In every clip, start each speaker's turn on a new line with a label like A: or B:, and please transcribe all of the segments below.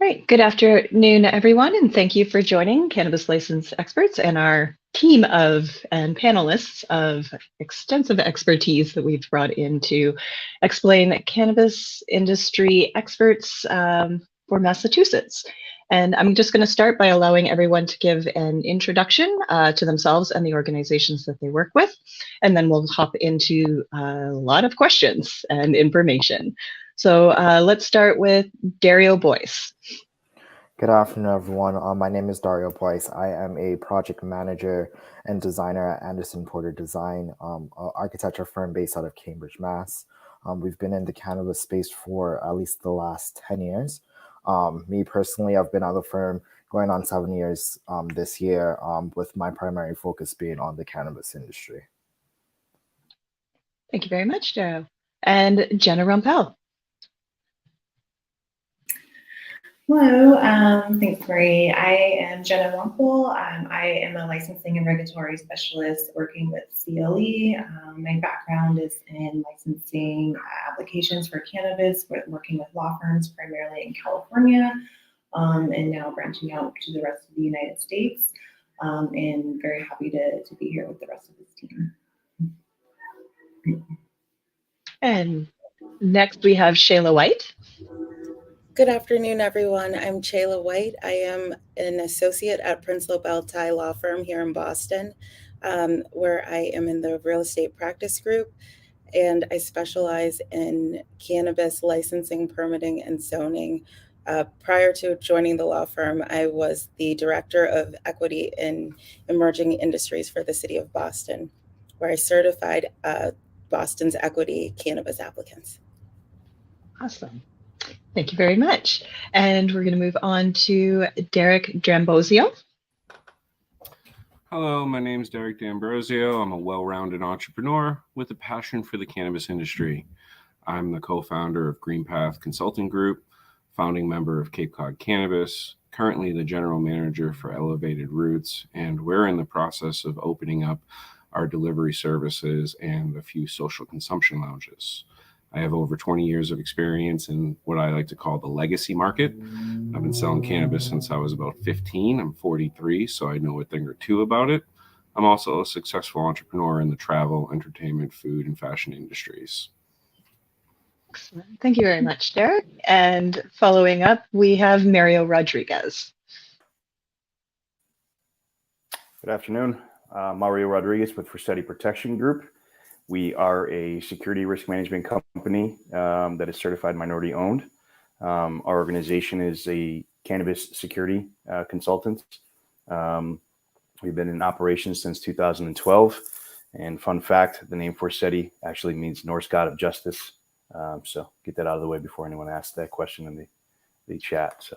A: Great. Good afternoon, everyone, and thank you for joining Cannabis License Experts and our team of and panelists of extensive expertise that we've brought in to explain cannabis industry experts for Massachusetts. And I'm just going to start by allowing everyone to give an introduction to themselves and the organizations that they work with, and then we'll hop into a lot of questions and information. So let's start with Dario Boyce.
B: Good afternoon, everyone. My name is Dario Boyce. I am a project manager and designer at Anderson Porter Design, an architecture firm based out of Cambridge, Mass. We've been in the cannabis space for at least the last 10 years. Me personally, I've been at the firm going on 7 years this year, with my primary focus being on the cannabis industry.
A: Thank you very much, Dario. And Jenna Rumpel.
C: Hello, thanks, Marie. I am Jenna Rumpel. I am a licensing and regulatory specialist working with CLE. My background is in licensing applications for cannabis, working with law firms primarily in California, and now branching out to the rest of the United States. And very happy to be here with the rest of this team.
A: And next we have Shayla White.
D: Good afternoon, everyone. I'm Shayla White. I am an associate at Prince Lobel-Ty Law Firm here in Boston, where I am in the real estate practice group, and I specialize in cannabis licensing, permitting, and zoning. Prior to joining the law firm, I was the director of equity in emerging industries for the city of Boston, where I certified Boston's equity cannabis applicants.
A: Awesome. Thank you very much. And we're going to move on to Derek D'Ambrosio.
E: Hello, my name is Derek D'Ambrosio. I'm a well-rounded entrepreneur with a passion for the cannabis industry. I'm the co-founder of Green Path Consulting Group, founding member of Cape Cod Cannabis, currently the general manager for Elevated Roots, and we're in the process of opening up our delivery services and a few social consumption lounges. I have over 20 years of experience in what I like to call the legacy market. I've been selling cannabis since I was about 15. I'm 43, so I know a thing or two about it. I'm also a successful entrepreneur in the travel, entertainment, food, and fashion industries.
A: Excellent. Thank you very much, Derek. And following up, we have Mario Rodriguez.
F: Good afternoon. Mario Rodriguez with Rossetti Protection Group. We are a security risk management company that is certified minority owned. Our organization is a cannabis security consultant. We've been in operations since 2012. And fun fact, the name Rossetti actually means Norse god of justice. So get that out of the way before anyone asks that question in the chat.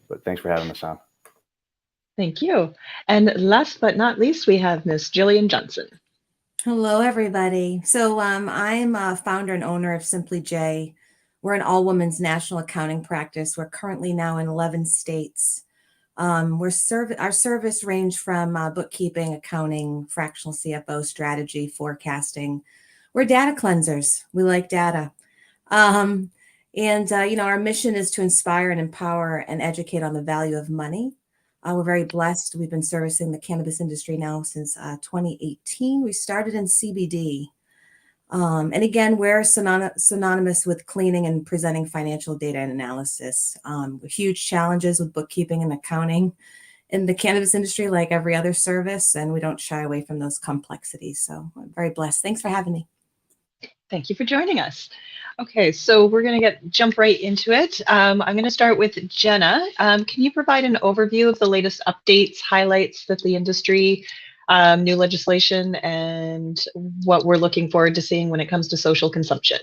F: But thanks for having us on.
A: Thank you. And last but not least, we have Ms. Jillian Johnson.
G: Hello, everybody. So I'm a founder and owner of Simply J. We're an all-women's national accounting practice. We're currently now in 11 states. Our service range from bookkeeping, accounting, fractional CFO, strategy, forecasting. We're data cleansers. We like data. Our mission is to inspire and empower and educate on the value of money. We're very blessed. We've been servicing the cannabis industry now since 2018. We started in CBD. And again, we're synonymous with cleaning and presenting financial data and analysis. Huge challenges with bookkeeping and accounting in the cannabis industry, like every other service, and we don't shy away from those complexities. So I'm very blessed. Thanks for having me.
A: Thank you for joining us. Okay, so we're going to jump right into it. I'm going to start with Jenna. Can you provide an overview of the latest updates, highlights that the industry, new legislation, and what we're looking forward to seeing when it comes to social consumption?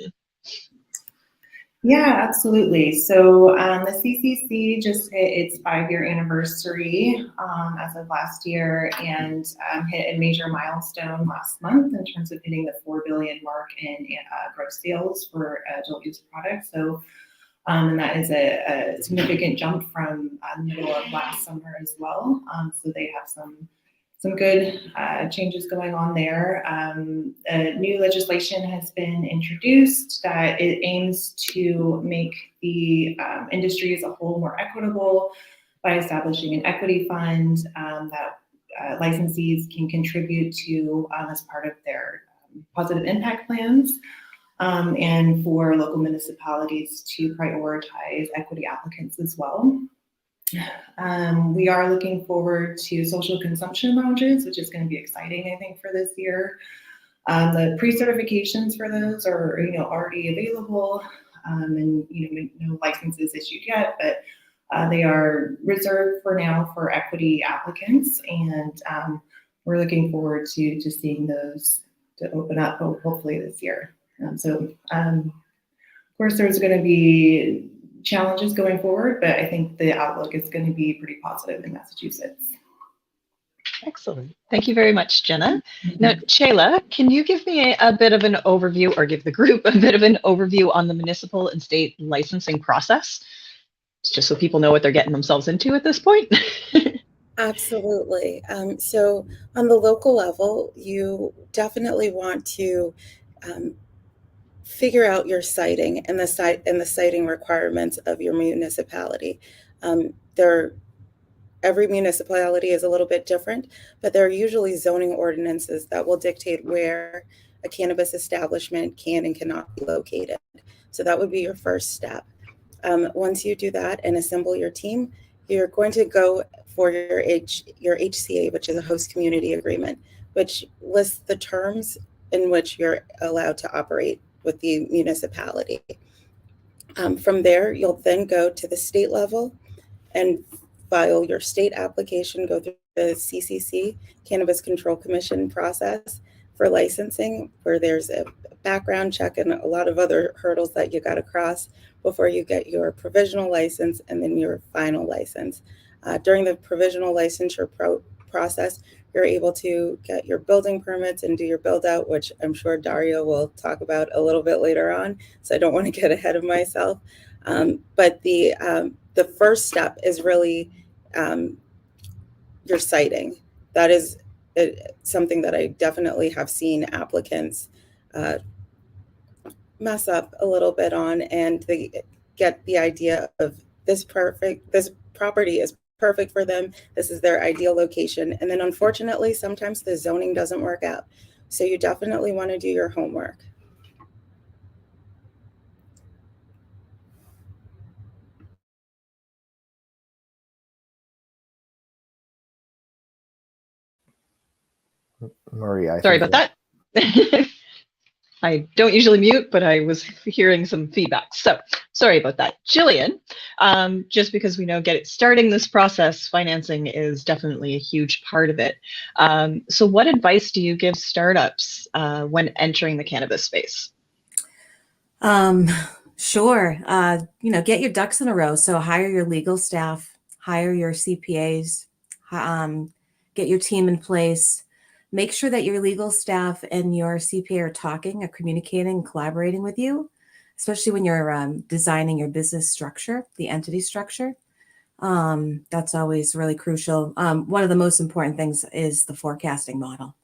C: Yeah, absolutely. So the CCC just hit its 5-year anniversary as of last year and hit a major milestone last month in terms of hitting the 4 billion mark in gross sales for adult use products. So and that is a significant jump from the middle of last summer as well. So they have some some good changes going on there. New legislation has been introduced that it aims to make the industry as a whole more equitable by establishing an equity fund that licensees can contribute to as part of their positive impact plans, and for local municipalities to prioritize equity applicants as well. We are looking forward to social consumption lounges, which is going to be exciting, I think, for this year. The pre-certifications for those are, already available, and no licenses issued yet, but they are reserved for now for equity applicants, and we're looking forward to seeing those to open up hopefully this year. Of course, there's going to be challenges going forward, but I think the outlook is going to be pretty positive in Massachusetts.
A: Excellent. Thank you very much, Jenna. Now, Shayla, can you give me a bit of an overview, or give the group a bit of an overview on the municipal and state licensing process, just so people know what they're getting themselves into at this point?
D: Absolutely. So on the local level, you definitely want to figure out your siting and the siting requirements of your municipality. Every municipality is a little bit different, but there are usually zoning ordinances that will dictate where a cannabis establishment can and cannot be located. So that would be your first step. Once you do that and assemble your team, you're going to go for your HCA, which is a host community agreement, which lists the terms in which you're allowed to operate with the municipality. From there, you'll then go to the state level and file your state application, go through the CCC, Cannabis Control Commission process for licensing, where there's a background check and a lot of other hurdles that you got to cross before you get your provisional license and then your final license. During the provisional licensure process, you're able to get your building permits and do your build out, which I'm sure Dario will talk about a little bit later on, so I don't want to get ahead of myself. But the first step is really your siting. That is something that I definitely have seen applicants mess up a little bit on, and they get the idea of this property is perfect for them. This is their ideal location. And then unfortunately, sometimes the zoning doesn't work out. So you definitely want to do your homework.
B: Marie,
A: Sorry about that. I don't usually mute, but I was hearing some feedback. So sorry about that. Jillian, just because we know starting this process, financing is definitely a huge part of it. So what advice do you give startups when entering the cannabis space?
G: Sure. Get your ducks in a row. So hire your legal staff, hire your CPAs, get your team in place. Make sure that your legal staff and your CPA are talking, are communicating, collaborating with you, especially when you're designing your business structure, the entity structure. That's always really crucial. One of the most important things is the forecasting model.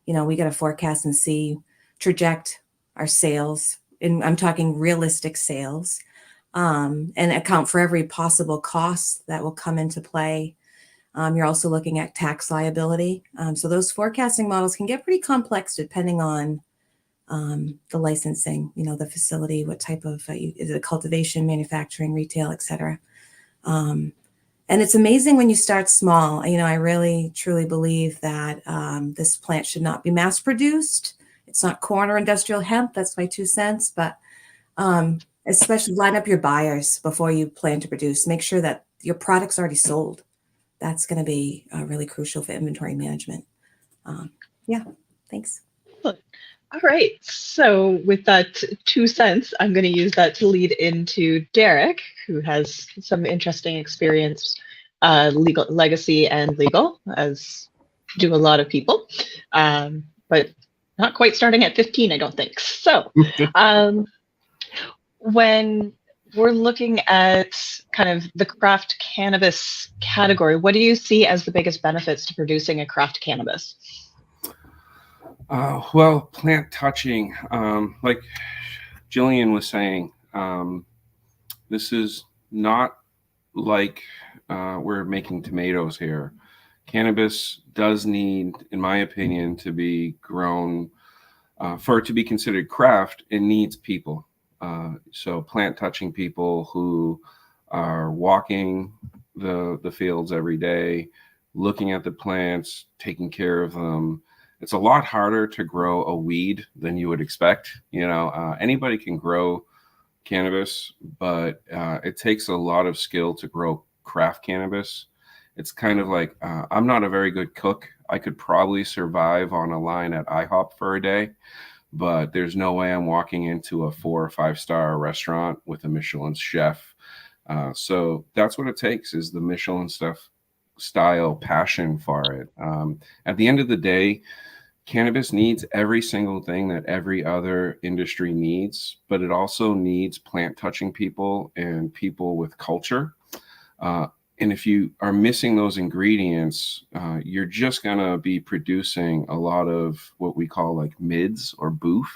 G: We got to forecast and see, project our sales, and I'm talking realistic sales, and account for every possible cost that will come into play. You're also looking at tax liability. So those forecasting models can get pretty complex depending on the licensing, the facility, what type of, is it a cultivation, manufacturing, retail, et cetera. And it's amazing when you start small. I really, truly believe that this plant should not be mass produced. It's not corn or industrial hemp. That's my 2 cents. But especially line up your buyers before you plan to produce. Make sure that your product's already sold. That's going to be really crucial for inventory management. Yeah, thanks.
A: All right. So with that 2 cents, I'm going to use that to lead into Derek, who has some interesting experience, legal legacy and legal, as do a lot of people, but not quite starting at 15, I don't think. So when we're looking at kind of the craft cannabis category, what do you see as the biggest benefits to producing a craft cannabis?
E: Well, plant touching, like Jillian was saying, this is not like we're making tomatoes here. Cannabis does need, in my opinion, to be grown for it to be considered craft. It needs people. So plant touching people who are walking the fields every day, looking at the plants, taking care of them. It's a lot harder to grow a weed than you would expect. Anybody can grow cannabis, but it takes a lot of skill to grow craft cannabis. It's kind of like I'm not a very good cook. I could probably survive on a line at IHOP for a day, but there's no way I'm walking into a 4 or 5-star restaurant with a Michelin chef. So that's what it takes, is the Michelin style passion for it. At the end of the day, cannabis needs every single thing that every other industry needs, but it also needs plant touching people and people with culture. And if you are missing those ingredients, you're just going to be producing a lot of what we call like mids or boof.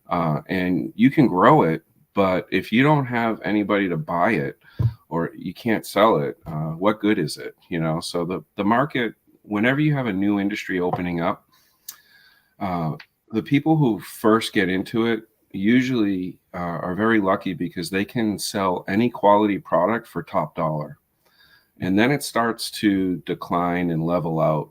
E: And you can grow it, but if you don't have anybody to buy it or you can't sell it, what good is it? So the market, whenever you have a new industry opening up, the people who first get into it usually are very lucky because they can sell any quality product for top dollar. And then it starts to decline and level out.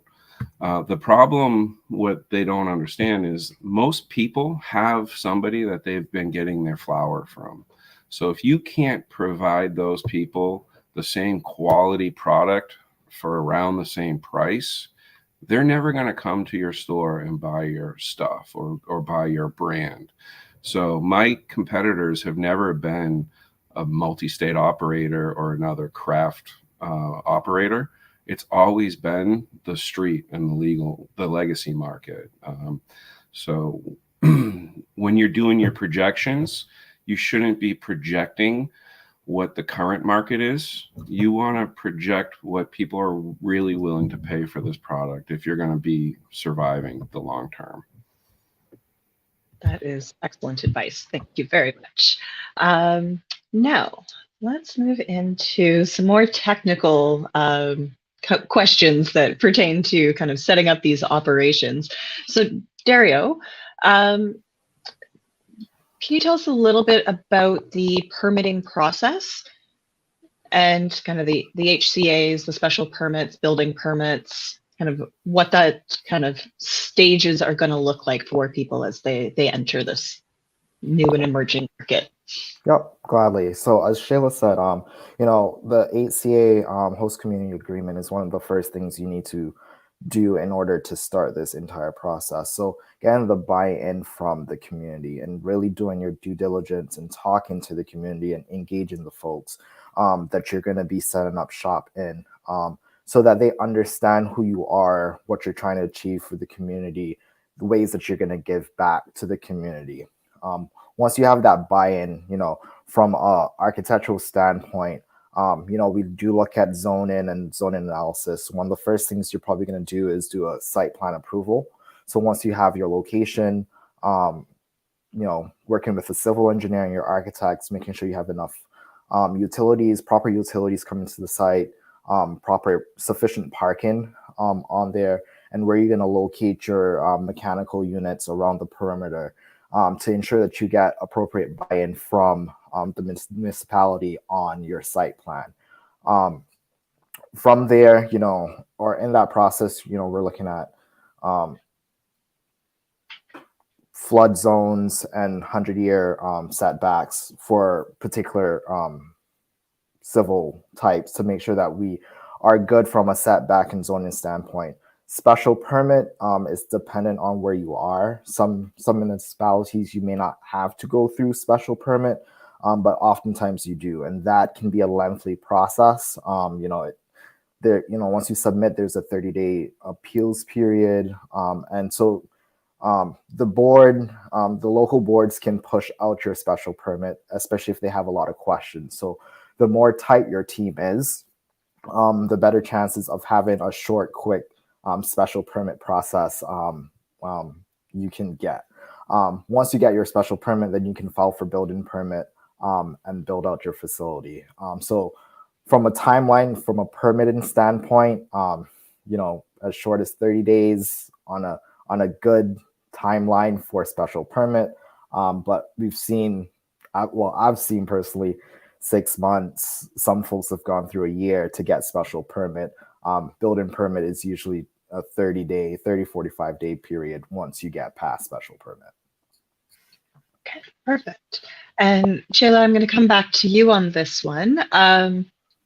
E: The problem, what they don't understand, is most people have somebody that they've been getting their flower from. So if you can't provide those people the same quality product for around the same price, they're never going to come to your store and buy your stuff or buy your brand. So my competitors have never been a multi-state operator or another craft operator. It's always been the street and the legacy market. So when you're doing your projections, you shouldn't be projecting what the current market is. You want to project what people are really willing to pay for this product if you're going to be surviving the long term.
A: That is excellent advice. Thank you very much. Now, let's move into some more technical questions that pertain to kind of setting up these operations. So, Dario, can you tell us a little bit about the permitting process and kind of the HCAs, the special permits, building permits, kind of what that kind of stages are going to look like for people as they enter this new and emerging market?
B: Yep, gladly. So as Shayla said, the HCA host community agreement is one of the first things you need to do in order to start this entire process. So getting the buy-in from the community and really doing your due diligence and talking to the community and engaging the folks that you're going to be setting up shop in, so that they understand who you are, what you're trying to achieve for the community, the ways that you're going to give back to the community. Once you have that buy-in, from a architectural standpoint, we do look at zoning and zoning analysis. One of the first things you're probably going to do is do a site plan approval. So once you have your location, working with the civil engineer and your architects, making sure you have enough proper utilities coming to the site, proper sufficient parking on there, and where you're going to locate your mechanical units around the perimeter to ensure that you get appropriate buy-in from the municipality on your site plan. From there, or in that process, we're looking at flood zones and 100-year setbacks for particular civil types to make sure that we are good from a setback and zoning standpoint. Special permit is dependent on where you are. Some municipalities you may not have to go through special permit, but oftentimes you do, and that can be a lengthy process. Once you submit, there's a 30-day appeals period, and so The board, the local boards can push out your special permit, especially if they have a lot of questions. So the more tight your team is, the better chances of having a short, quick special permit process you can get. Once you get your special permit, then you can file for building permit and build out your facility. So from a timeline, from a permitting standpoint, as short as 30 days on a good timeline for special permit. But we've seen, I've seen personally 6 months. Some folks have gone through a year to get special permit. Building permit is usually a 45 day period once you get past special permit.
A: Okay, perfect. And Shayla, I'm going to come back to you on this one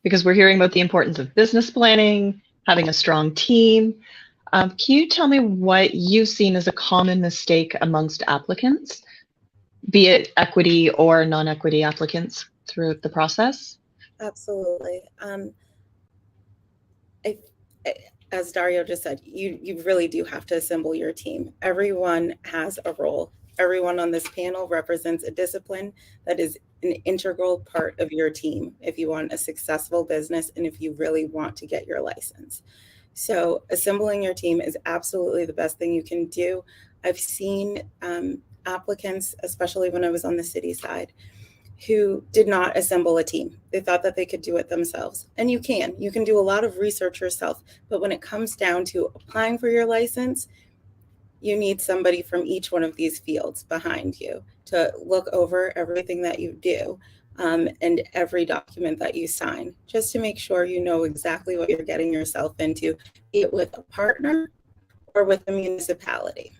A: because we're hearing about the importance of business planning, having a strong team. Can you tell me what you've seen as a common mistake amongst applicants, be it equity or non-equity applicants throughout the process?
D: Absolutely. As Dario just said, you really do have to assemble your team. Everyone has a role. Everyone on this panel represents a discipline that is an integral part of your team if you want a successful business and if you really want to get your license. So assembling your team is absolutely the best thing you can do. I've seen applicants, especially when I was on the city side, who did not assemble a team. They thought that they could do it themselves. And you can do a lot of research yourself. But when it comes down to applying for your license, you need somebody from each one of these fields behind you to look over everything that you do and every document that you sign, just to make sure you know exactly what you're getting yourself into, be it with a partner or with a municipality.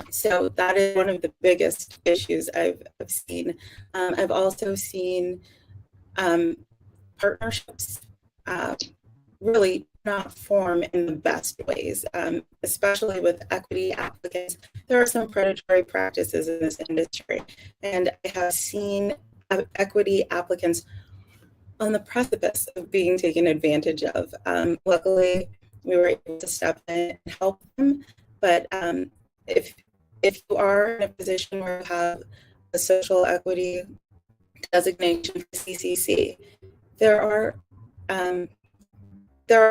D: So that is one of the biggest issues I've seen. I've also seen partnerships really not form in the best ways, especially with equity applicants. There are some predatory practices in this industry, and I have seen equity applicants on the precipice of being taken advantage of. Luckily, we were able to step in and help them, but if you are in a position where you have a social equity designation for CCC, there are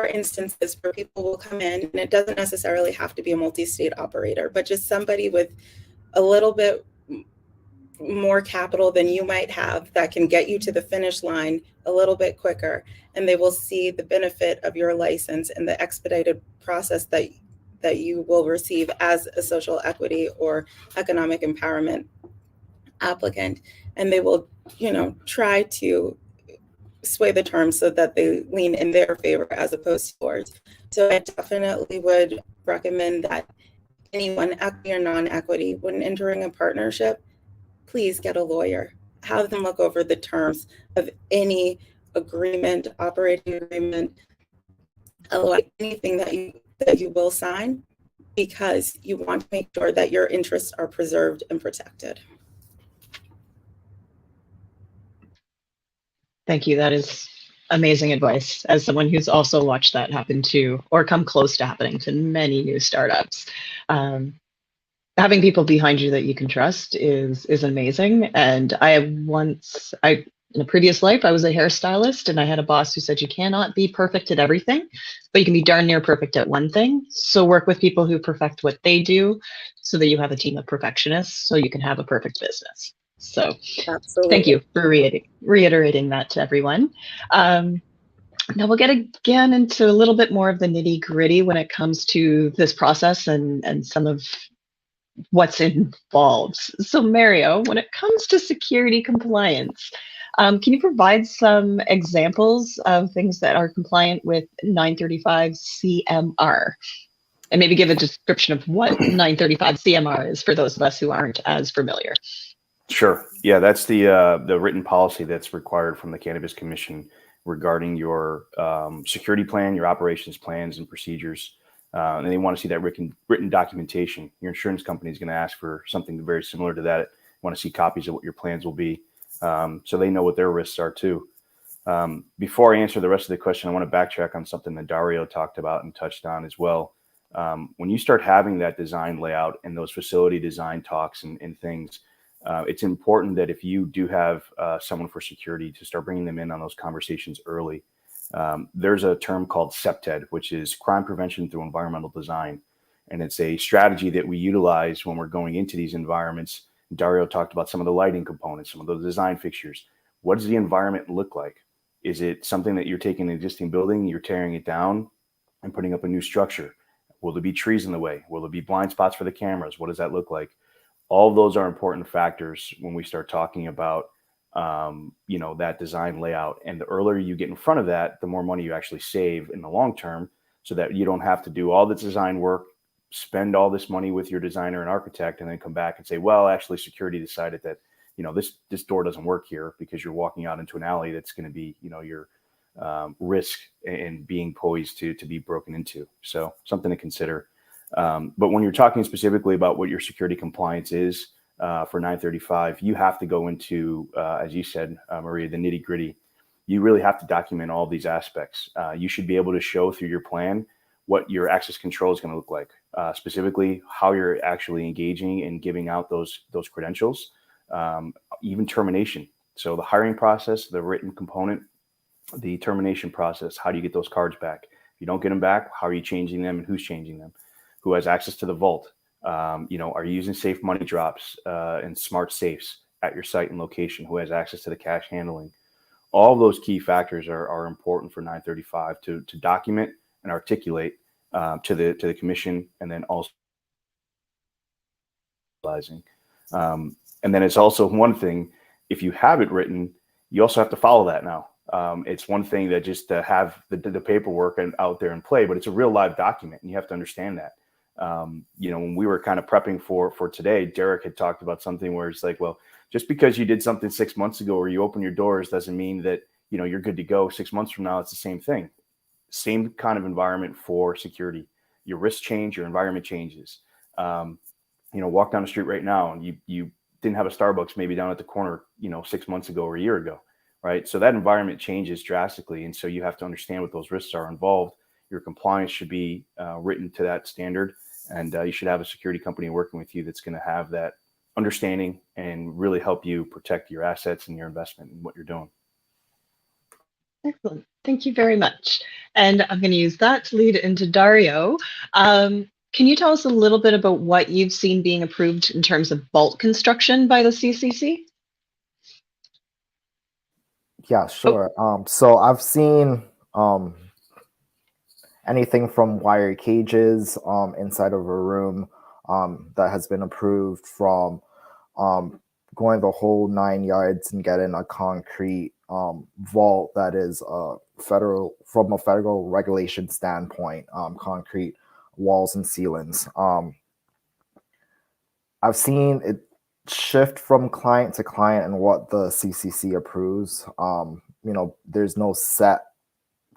D: instances where people will come in, and it doesn't necessarily have to be a multi-state operator, but just somebody with a little bit more capital than you might have that can get you to the finish line a little bit quicker, and they will see the benefit of your license and the expedited process that you will receive as a social equity or economic empowerment applicant, and they will try to sway the terms so that they lean in their favor as opposed to yours. So I definitely would recommend that anyone, equity or non-equity, when entering a partnership, please get a lawyer. Have them look over the terms of any agreement, operating agreement, anything that you will sign, because you want to make sure that your interests are preserved and protected.
A: Thank you. That is amazing advice as someone who's also watched that happen to, or come close to happening to many new startups. Having people behind you that you can trust is amazing. And in a previous life, I was a hairstylist, and I had a boss who said you cannot be perfect at everything, but you can be darn near perfect at one thing. So work with people who perfect what they do so that you have a team of perfectionists so you can have a perfect business. So absolutely. Thank you for reiterating that to everyone. Now we'll get again into a little bit more of the nitty gritty when it comes to this process and some of what's involved. So Mario, when it comes to security compliance, can you provide some examples of things that are compliant with 935 CMR? And maybe give a description of what 935 CMR is for those of us who aren't as familiar.
F: Sure. Yeah, that's the written policy that's required from the Cannabis Commission regarding your security plan, your operations plans and procedures. And they want to see that written documentation. Your insurance company is going to ask for something very similar to that. Want to see copies of what your plans will be, so they know what their risks are too. Before I answer the rest of the question, I want to backtrack on something that Dario talked about and touched on as well. When you start having that design layout and those facility design talks and things, it's important that if you do have someone for security, to start bringing them in on those conversations early. There's a term called CPTED, which is crime prevention through environmental design. And it's a strategy that we utilize when we're going into these environments. Dario talked about some of the lighting components, some of those design fixtures. What does the environment look like? Is it something that you're taking an existing building, you're tearing it down and putting up a new structure? Will there be trees in the way? Will there be blind spots for the cameras? What does that look like? All of those are important factors when we start talking about that design layout. And the earlier you get in front of that, the more money you actually save in the long term, so that you don't have to do all the design work, spend all this money with your designer and architect, and then come back and say, well, actually security decided that, this door doesn't work here, because you're walking out into an alley that's going to be, your risk and being poised to be broken into. So something to consider. But when you're talking specifically about what your security compliance is for 935, you have to go into, as you said, Maria, the nitty gritty. You really have to document all these aspects. You should be able to show through your plan what your access control is going to look like, specifically how you're actually engaging and giving out those credentials, even termination. So the hiring process, the written component, the termination process, how do you get those cards back? If you don't get them back, how are you changing them and who's changing them? Who has access to the vault? Are you using safe money drops and smart safes at your site and location? Who has access to the cash handling? All of those key factors are important for 935 to document and articulate to the commission, and then also and then it's also one thing, if you have it written, you also have to follow that now. It's one thing that just to have the paperwork and out there and play, but it's a real live document, and you have to understand that. When we were kind of prepping for today, Derek had talked about something where it's like, well, just because you did something 6 months ago or you open your doors doesn't mean that, you're good to go 6 months from now. It's the same thing. Same kind of environment for security. Your risks change, your environment changes. Walk down the street right now and you didn't have a Starbucks maybe down at the corner, 6 months ago or a year ago, right? So that environment changes drastically. And so you have to understand what those risks are involved. Your compliance should be written to that standard. And you should have a security company working with you that's going to have that understanding and really help you protect your assets and your investment and what you're doing.
A: Excellent. Thank you very much. And I'm going to use that to lead into Dario. Can you tell us a little bit about what you've seen being approved in terms of vault construction by the CCC?
B: Yeah, sure. So I've seen anything from wire cages inside of a room that has been approved, from going the whole 9 yards and getting a concrete vault that is from a federal regulation standpoint, concrete walls and ceilings. I've seen it shift from client to client and what the CCC approves. There's no set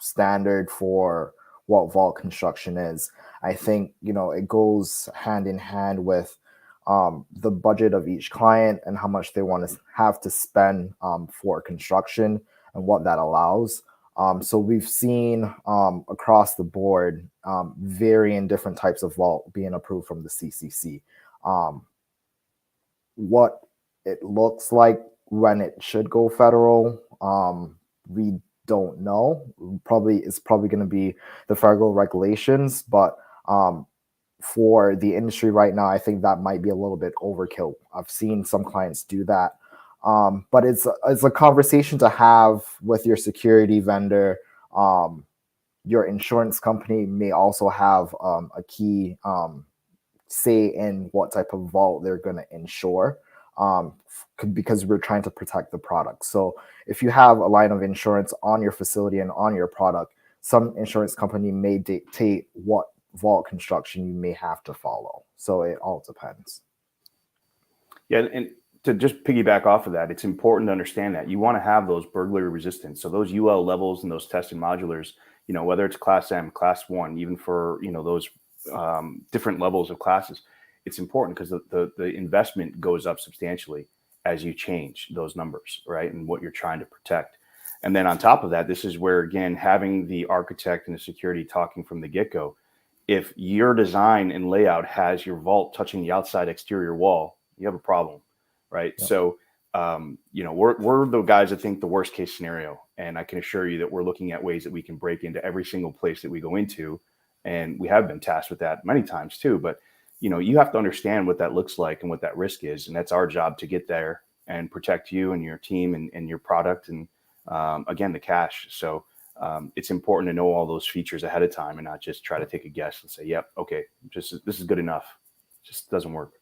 B: standard for what vault construction is. I think, it goes hand in hand with the budget of each client and how much they want to have to spend for construction and what that allows. So we've seen across the board varying different types of vault being approved from the CCC. What it looks like when it should go federal, we don't know. It's probably going to be the federal regulations, but for the industry right now, I think that might be a little bit overkill. I've seen some clients do that, but it's a conversation to have with your security vendor. Your insurance company may also have a key say in what type of vault they're going to insure, because we're trying to protect the product. So if you have a line of insurance on your facility and on your product, some insurance company may dictate what vault construction you may have to follow. So it all depends.
F: Yeah, and to just piggyback off of that, it's important to understand that you want to have those burglary resistance. So those UL levels and those tested modulars, whether it's class M, class 1, even for, those different levels of classes, it's important because the investment goes up substantially as you change those numbers, right? And what you're trying to protect. And then on top of that, this is where, again, having the architect and the security talking from the get-go, if your design and layout has your vault touching the outside exterior wall, you have a problem, right?
B: Yep.
F: So, we're the guys that think the worst case scenario, and I can assure you that we're looking at ways that we can break into every single place that we go into, and we have been tasked with that many times too. But you have to understand what that looks like and what that risk is, and that's our job to get there and protect you and your team and your product and again the cash. So it's important to know all those features ahead of time and not just try to take a guess and say, yep, okay, this is good enough. It just doesn't work.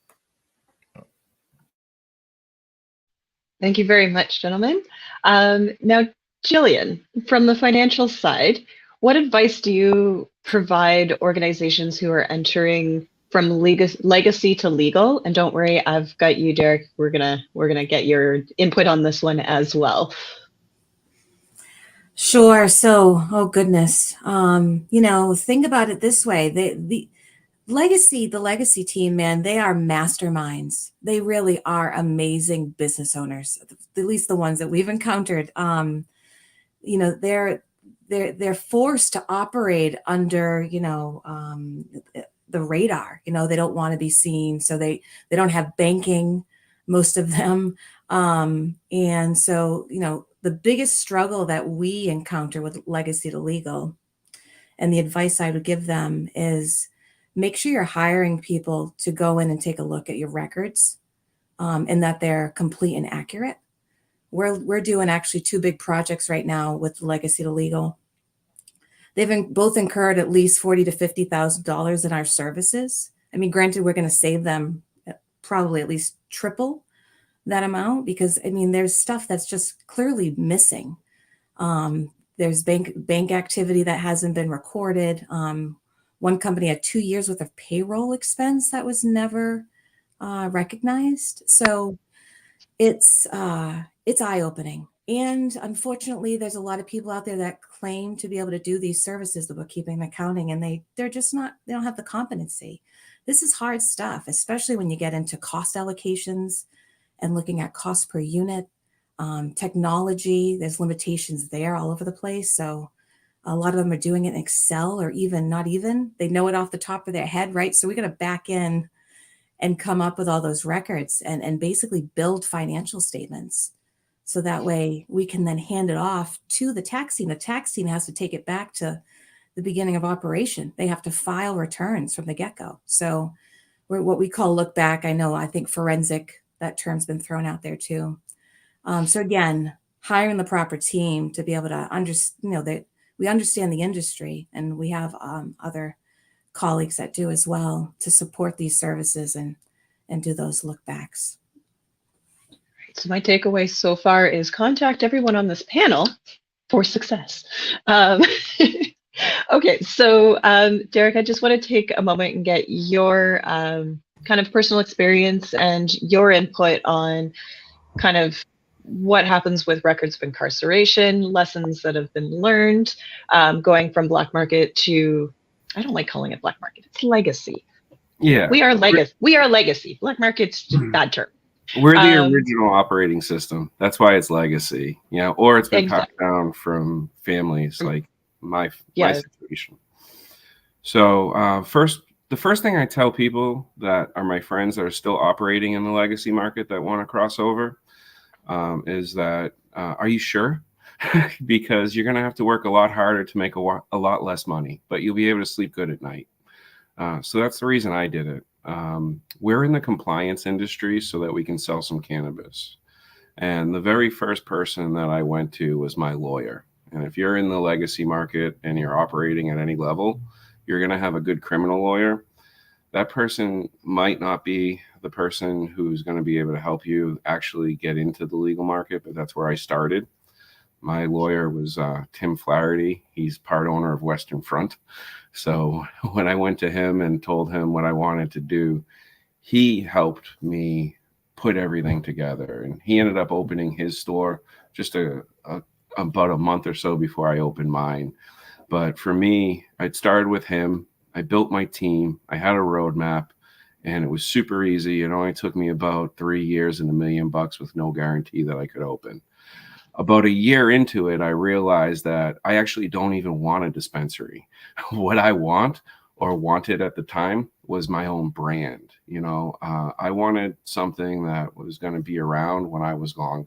A: Thank you very much, gentlemen. Now, Jillian, from the financial side, what advice do you provide organizations who are entering from legacy to legal? And don't worry, I've got you, Derek. We're gonna get your input on this one as well.
G: Sure. So, oh goodness, think about it this way: the legacy team, man, they are masterminds. They really are amazing business owners, at least the ones that we've encountered. They're forced to operate under, the radar. They don't want to be seen, so they don't have banking, most of them. And so, the biggest struggle that we encounter with legacy to legal, and the advice I would give them is make sure you're hiring people to go in and take a look at your records, and that they're complete and accurate. We're doing actually 2 big projects right now with legacy to legal. They've both incurred at least $40,000 to $50,000 in our services. I mean, granted, we're going to save them probably at least triple that amount, because there's stuff that's just clearly missing. There's bank activity that hasn't been recorded. One company had 2 years worth of payroll expense that was never recognized. So it's eye-opening. And unfortunately, there's a lot of people out there that claim to be able to do these services, the bookkeeping and accounting, and they don't have the competency. This is hard stuff, especially when you get into cost allocations and looking at cost per unit. Technology, there's limitations there all over the place. So a lot of them are doing it in Excel, or they know it off the top of their head, right? So we got to back in and come up with all those records and basically build financial statements. So that way we can then hand it off to the tax team. The tax team has to take it back to the beginning of operation. They have to file returns from the get-go. So we're what we call look back. I think forensic, that term's been thrown out there too. So again, hiring the proper team to be able to understand, that we understand the industry, and we have other colleagues that do as well to support these services and do those look backs.
A: So my takeaway so far is contact everyone on this panel for success. Okay, so Derek, I just want to take a moment and get your kind of personal experience and your input on kind of what happens with records of incarceration, lessons that have been learned, going from black market to, I don't like calling it black market, it's legacy.
E: Yeah.
A: We are legacy. Black market's just a bad term.
E: We're the original operating system. That's why it's legacy, or it's been passed down from families like my situation. So the first thing I tell people that are my friends that are still operating in the legacy market that want to cross over is that, are you sure? Because you're going to have to work a lot harder to make a lot less money, but you'll be able to sleep good at night. So that's the reason I did it. We're in the compliance industry so that we can sell some cannabis. And the very first person that I went to was my lawyer. And if you're in the legacy market and you're operating at any level, you're going to have a good criminal lawyer. That person might not be the person who's going to be able to help you actually get into the legal market, but that's where I started. My lawyer was Tim Flaherty. He's part owner of Western Front. So when I went to him and told him what I wanted to do, he helped me put everything together. And he ended up opening his store just about a month or so before I opened mine. But for me, I started with him. I built my team. I had a roadmap, and it was super easy. It only took me about 3 years and $1 million with no guarantee that I could open. About a year into it, I realized that I actually don't even want a dispensary. What I want or wanted at the time was my own brand. I wanted something that was going to be around when I was gone.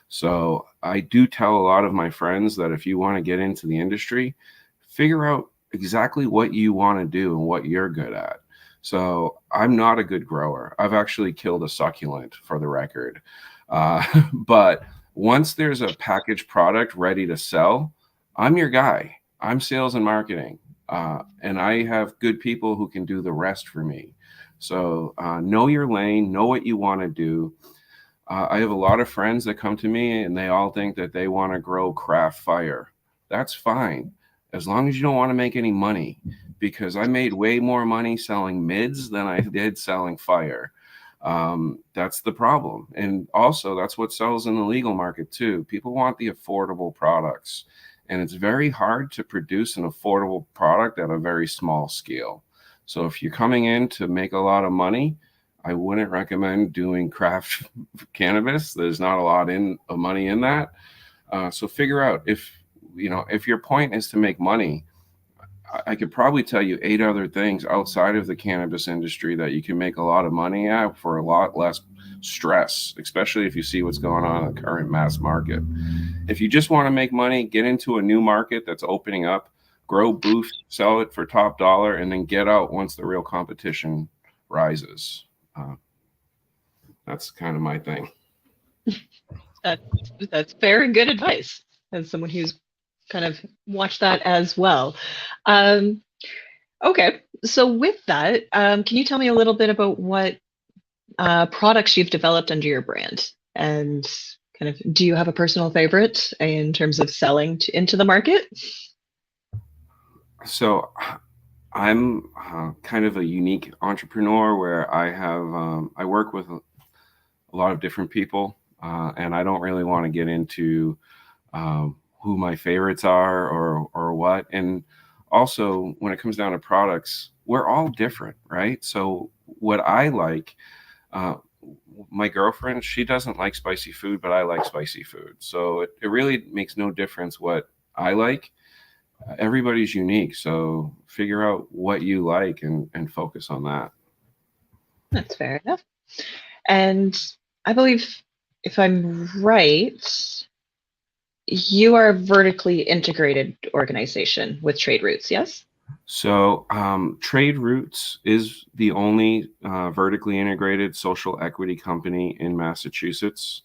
E: So I do tell a lot of my friends that if you want to get into the industry, figure out exactly what you want to do and what you're good at. So I'm not a good grower. I've actually killed a succulent, for the record. But once there's a packaged product ready to sell, I'm your guy. I'm sales and marketing. And I have good people who can do the rest for me. So know your lane, know what you want to do. I have a lot of friends that come to me and they all think that they want to grow craft fire. That's fine, as long as you don't want to make any money, because I made way more money selling mids than I did selling fire. That's the problem. And also, that's what sells in the legal market too. People want the affordable products, and it's very hard to produce an affordable product at a very small scale. So if you're coming in to make a lot of money, I wouldn't recommend doing craft cannabis. There's not a lot of money in that. So figure out if your point is to make money. I could probably tell you 8 other things outside of the cannabis industry that you can make a lot of money at for a lot less stress, especially if you see what's going on in the current mass market. If you just want to make money, get into a new market that's opening up, grow booth, sell it for top dollar, and then get out once the real competition rises. That's kind of my thing.
A: That's fair and good advice, as someone who's kind of watched that as well. Okay, so with that, can you tell me a little bit about what products you've developed under your brand, and kind of, do you have a personal favorite in terms of selling into the market?
E: So I'm kind of a unique entrepreneur where I work with a lot of different people, and I don't really want to get into who my favorites are or what. And also, when it comes down to products, we're all different, right? So what I like, my girlfriend, she doesn't like spicy food, but I like spicy food. So it really makes no difference what I like. Everybody's unique. So figure out what you like and focus on that.
A: That's fair enough. And I believe, if I'm right, you are a vertically integrated organization with trade roots, yes?
E: So Trade Roots is the only vertically integrated social equity company in Massachusetts.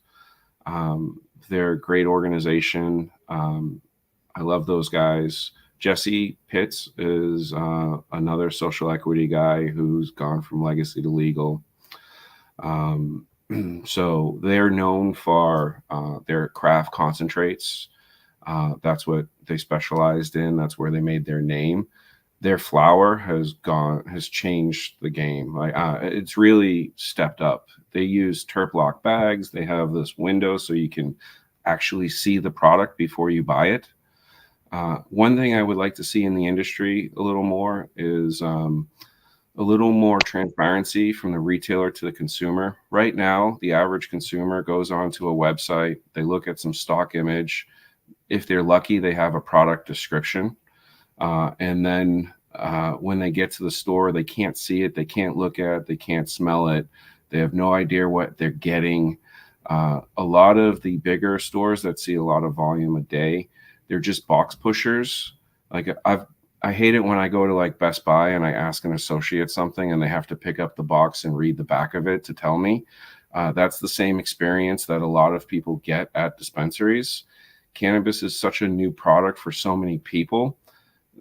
E: They're a great organization. I love those guys. Jesse Pitts is another social equity guy who's gone from legacy to legal. So they're known for their craft concentrates. That's what they specialized in. That's where they made their name. Their flower has changed the game. Like it's really stepped up. They use terp lock bags. They have this window so you can actually see the product before you buy it. One thing I would like to see in the industry a little more is a little more transparency from the retailer to the consumer. Right now, the average consumer goes onto a website, they look at some stock image. If they're lucky, they have a product description. And then when they get to the store, they can't see it, they can't look at it, they can't smell it. They have no idea what they're getting. A lot of the bigger stores that see a lot of volume a day, they're just box pushers. Like I hate it when I go to like Best Buy and I ask an associate something and they have to pick up the box and read the back of it to tell me. That's the same experience that a lot of people get at dispensaries. Cannabis is such a new product for so many people.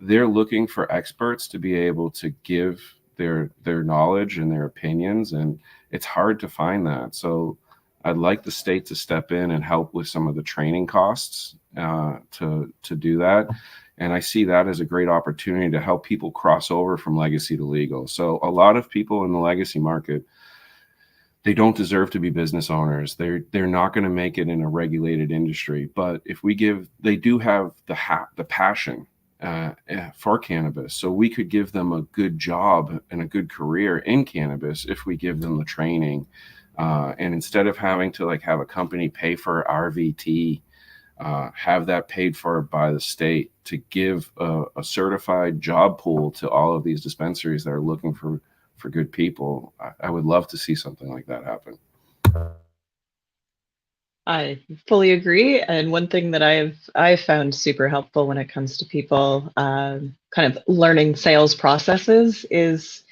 E: They're looking for experts to be able to give their knowledge and their opinions, and it's hard to find that. So I'd like the state to step in and help with some of the training costs to do that. And I see that as a great opportunity to help people cross over from legacy to legal. So a lot of people in the legacy market, they don't deserve to be business owners. They're not going to make it in a regulated industry. But if they do have the passion for cannabis. So we could give them a good job and a good career in cannabis if we give them the training. And instead of having to like have a company pay for RVT, have that paid for by the state to give a certified job pool to all of these dispensaries that are looking for good people. I would love to see something like that happen.
A: I fully agree. And one thing that I've found super helpful when it comes to people kind of learning sales processes is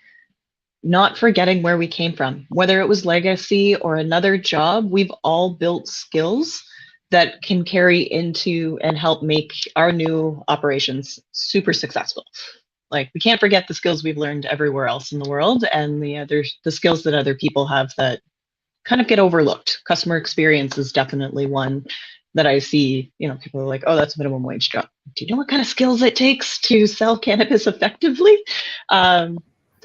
A: not forgetting where we came from. Whether it was legacy or another job, we've all built skills that can carry into and help make our new operations super successful. Like, we can't forget the skills we've learned everywhere else in the world, and the skills that other people have that kind of get overlooked. Customer experience is definitely one that I see, people are like, oh, that's a minimum wage job. Do you know what kind of skills it takes to sell cannabis effectively?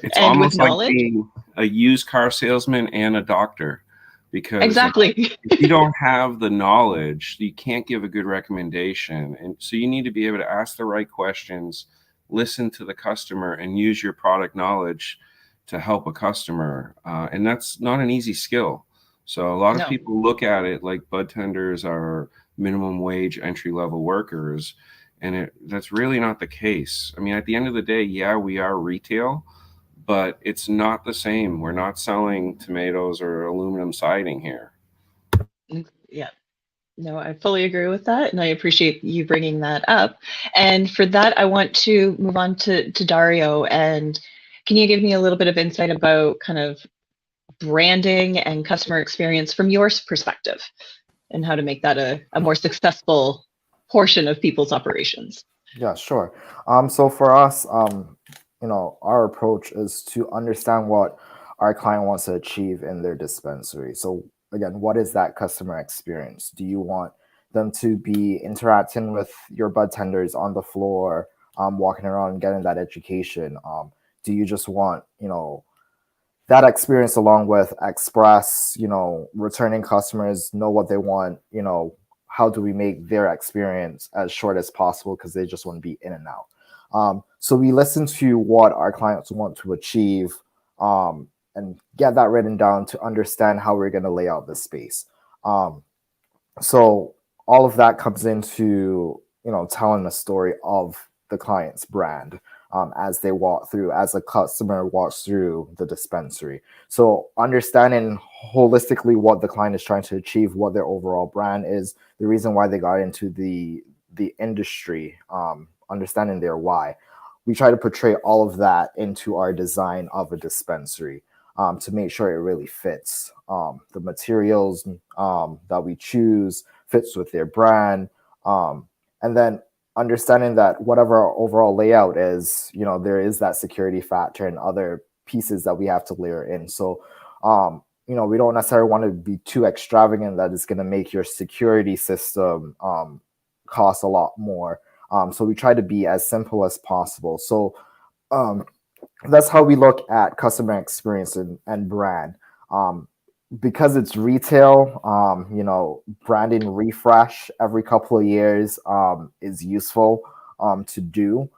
E: It's
A: And with
E: almost like
A: knowledge.
E: being a used car salesman and a doctor, because
A: Exactly.
E: if you don't have the knowledge, you can't give a good recommendation. And so you need to be able to ask the right questions, listen to the customer, and use your product knowledge to help a customer. And that's not an easy skill. So a lot of
A: No.
E: people look at it like bud tenders are minimum wage entry level workers. And that's really not the case. I mean, at the end of the day, yeah, we are retail, but it's not the same. We're not selling tomatoes or aluminum siding here.
A: Yeah. No, I fully agree with that, and I appreciate you bringing that up. And for that, I want to move on to Dario. And can you give me a little bit of insight about kind of branding and customer experience from your perspective, and how to make that a more successful portion of people's operations?
B: Yeah, sure. So for us, our approach is to understand what our client wants to achieve in their dispensary. So again, what is that customer experience? Do you want them to be interacting with your bud tenders on the floor, walking around, getting that education? Do you just want, that experience along with express, returning customers know what they want, how do we make their experience as short as possible because they just want to be in and out. So we listen to what our clients want to achieve, and get that written down to understand how we're going to lay out the space. So all of that comes into, telling the story of the client's brand. As they walk through, as a customer walks through the dispensary. So understanding holistically what the client is trying to achieve, what their overall brand is, the reason why they got into the industry, understanding their why. We try to portray all of that into our design of a dispensary, to make sure it really fits. The materials that we choose fits with their brand. And then understanding that whatever our overall layout is, there is that security factor and other pieces that we have to layer in. So, we don't necessarily want to be too extravagant that it's going to make your security system cost a lot more. So we try to be as simple as possible. So that's how we look at customer experience and brand. Because it's retail, branding refresh every couple of years is useful to do.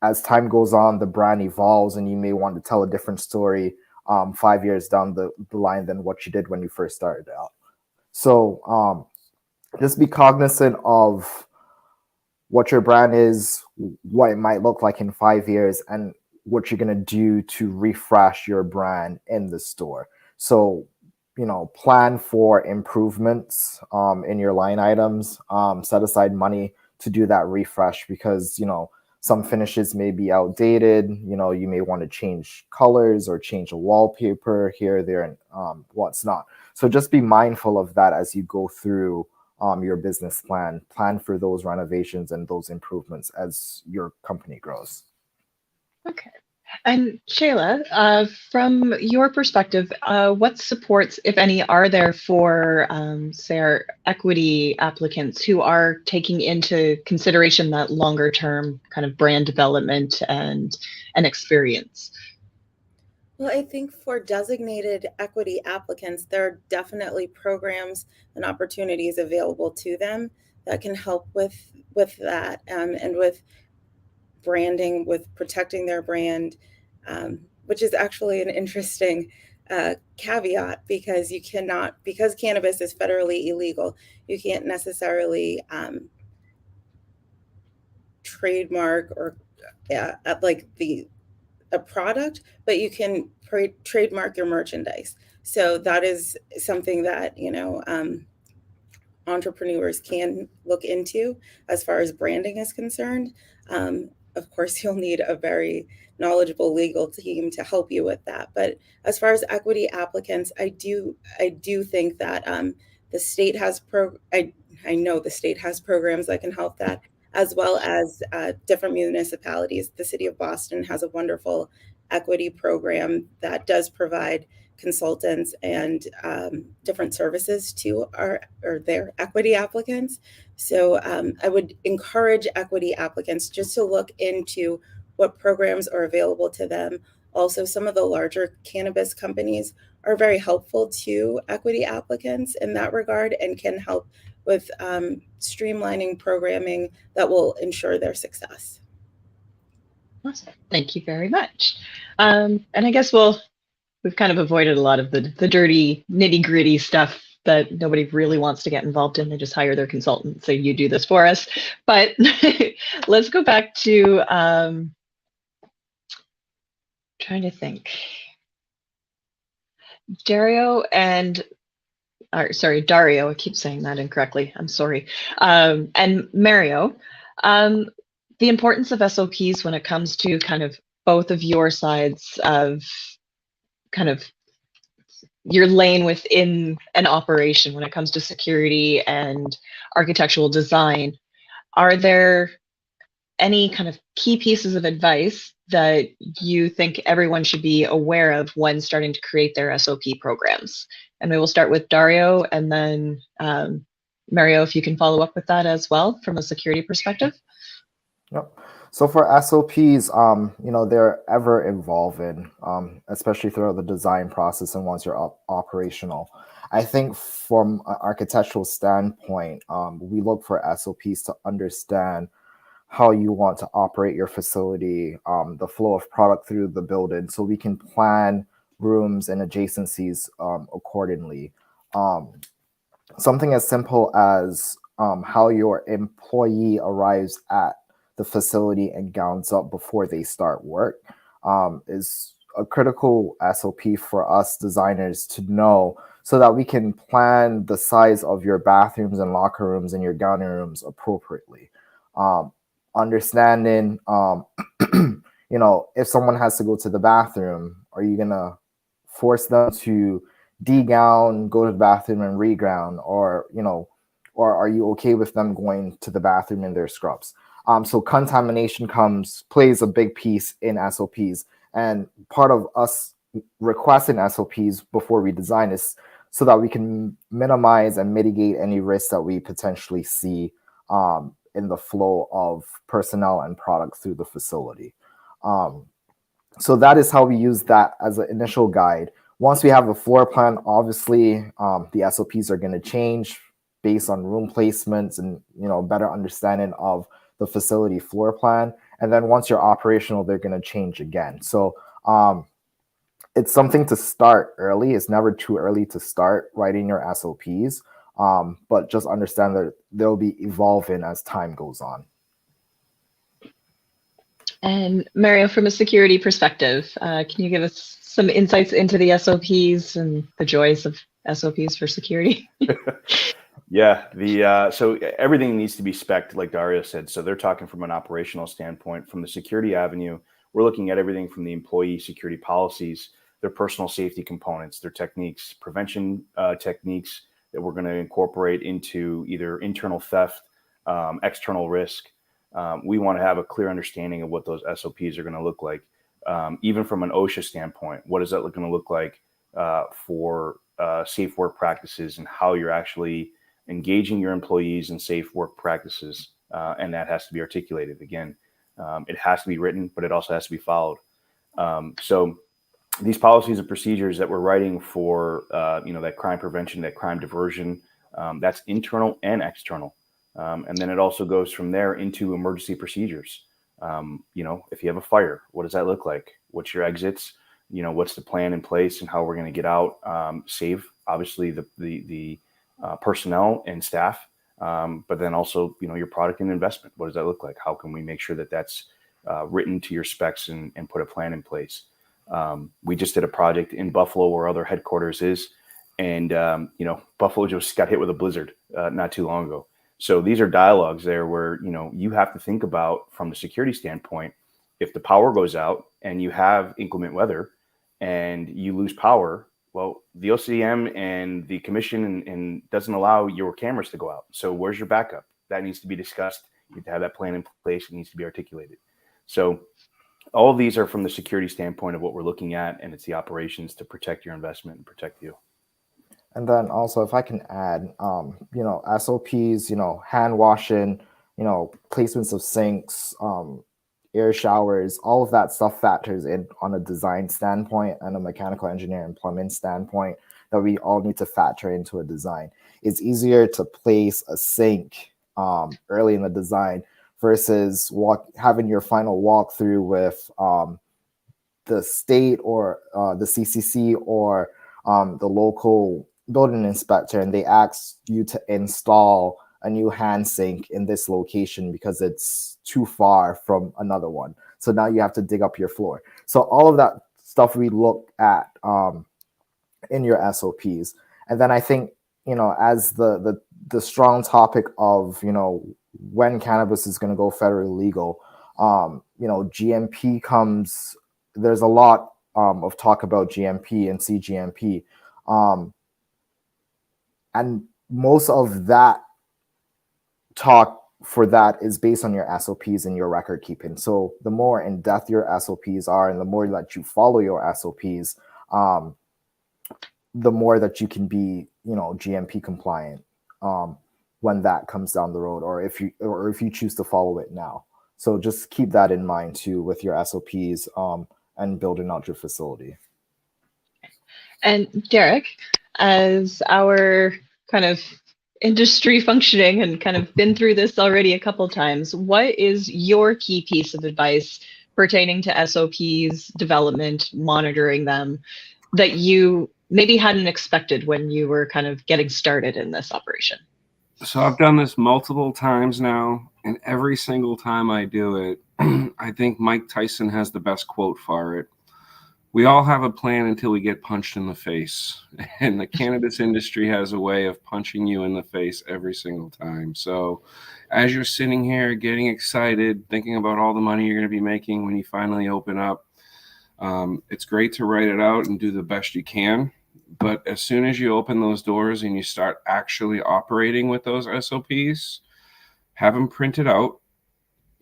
B: As time goes on, the brand evolves, and you may want to tell a different story 5 years down the line than what you did when you first started out. So just be cognizant of what your brand is, what it might look like in 5 years, and what you're going to do to refresh your brand in the store. So, plan for improvements in your line items, set aside money to do that refresh because, some finishes may be outdated. You may want to change colors or change a wallpaper here, there, and what's not. So just be mindful of that as you go through your business plan. Plan for those renovations and those improvements as your company grows.
A: Okay. And Shayla, from your perspective, what supports, if any, are there for, say, our equity applicants who are taking into consideration that longer term kind of brand development and experience?
D: Well, I think for designated equity applicants, there are definitely programs and opportunities available to them that can help with that, and with branding, with protecting their brand, which is actually an interesting caveat, because you cannot, because cannabis is federally illegal, you can't necessarily trademark or like a product, but you can trademark your merchandise. So that is something that, entrepreneurs can look into as far as branding is concerned. Of course, you'll need a very knowledgeable legal team to help you with that. But as far as equity applicants, I do think that the state has I know the state has programs that can help that, as well as different municipalities. The city of Boston has a wonderful equity program that does provide consultants and different services to their equity applicants. So I would encourage equity applicants just to look into what programs are available to them. Also, some of the larger cannabis companies are very helpful to equity applicants in that regard and can help with streamlining programming that will ensure their success.
A: Awesome. Thank you very much. And I guess we've kind of avoided a lot of the dirty nitty gritty stuff that nobody really wants to get involved in. They just hire their consultant. So you do this for us. But let's go back to trying to think. Dario, I keep saying that incorrectly. I'm sorry. And Mario, the importance of SOPs when it comes to kind of both of your sides of kind of your lane within an operation when it comes to security and architectural design. Are there any kind of key pieces of advice that you think everyone should be aware of when starting to create their SOP programs? And we will start with Dario, and then Mario, if you can follow up with that as well from a security perspective.
B: Yep. So for SOPs, they're ever evolving, especially throughout the design process and once you're operational. I think from an architectural standpoint, we look for SOPs to understand how you want to operate your facility, the flow of product through the building, so we can plan rooms and adjacencies accordingly. Something as simple as how your employee arrives at the facility and gowns up before they start work is a critical SOP for us designers to know, so that we can plan the size of your bathrooms and locker rooms and your gowning rooms appropriately. Understanding, if someone has to go to the bathroom, are you gonna force them to degown, go to the bathroom and regown, or are you okay with them going to the bathroom in their scrubs? So contamination plays a big piece in SOPs, and part of us requesting SOPs before we design is so that we can minimize and mitigate any risks that we potentially see in the flow of personnel and product through the facility. So that is how we use that as an initial guide. Once we have a floor plan, obviously the SOPs are going to change based on room placements and better understanding of the facility floor plan. And then once you're operational, they're going to change again. So it's something to start early. It's never too early to start writing your SOPs, but just understand that they'll be evolving as time goes on.
A: And Mario, from a security perspective, can you give us some insights into the SOPs and the joys of SOPs for security?
F: Yeah, so everything needs to be spec'd, like Dario said. So they're talking from an operational standpoint. From the security avenue, we're looking at everything from the employee security policies, their personal safety components, their techniques, prevention techniques that we're going to incorporate into either internal theft, external risk. We want to have a clear understanding of what those SOPs are going to look like. Even from an OSHA standpoint, what is that going to look like for safe work practices, and how you're actually engaging your employees in safe work practices, and that has to be articulated. Again, it has to be written, but it also has to be followed. So these policies and procedures that we're writing for, that crime prevention, that crime diversion, that's internal and external. And then it also goes from there into emergency procedures. If you have a fire, what does that look like? What's your exits? what's the plan in place and how we're going to get out, save obviously the personnel and staff, but then also, your product and investment. What does that look like? How can we make sure that that's written to your specs and put a plan in place? We just did a project in Buffalo where other headquarters is, and Buffalo just got hit with a blizzard not too long ago. So these are dialogues there where you have to think about, from the security standpoint, if the power goes out and you have inclement weather and you lose power, well, the OCM and the commission and doesn't allow your cameras to go out. So where's your backup? That needs to be discussed. You need to have that plan in place. It needs to be articulated. So all of these are from the security standpoint of what we're looking at, and it's the operations to protect your investment and protect you.
B: And then also, if I can add, SOPs, hand washing, placements of sinks, air showers, all of that stuff factors in on a design standpoint and a mechanical engineer and plumbing standpoint that we all need to factor into a design. It's easier to place a sink early in the design versus having your final walkthrough with the state or the CCC or the local building inspector, and they ask you to install a new hand sink in this location because it's too far from another one. So now you have to dig up your floor. So all of that stuff we look at in your SOPs. And then I think, as the strong topic of, when cannabis is going to go federally legal, GMP comes, there's a lot of talk about GMP and CGMP. And most of that talk for that is based on your SOPs and your record keeping. So the more in depth your SOPs are and the more that you follow your SOPs, the more that you can be, GMP compliant when that comes down the road, or if you choose to follow it now. So just keep that in mind too with your SOPs and building out your facility.
A: And Derek, as our kind of industry functioning and kind of been through this already a couple times, what is your key piece of advice pertaining to SOPs, development, monitoring them, that you maybe hadn't expected when you were kind of getting started in this operation?
E: So I've done this multiple times now, and every single time I do it, I think Mike Tyson has the best quote for it. We all have a plan until we get punched in the face. And the cannabis industry has a way of punching you in the face every single time. So as you're sitting here getting excited, thinking about all the money you're going to be making when you finally open up, it's great to write it out and do the best you can. But as soon as you open those doors and you start actually operating with those SOPs, have them printed out.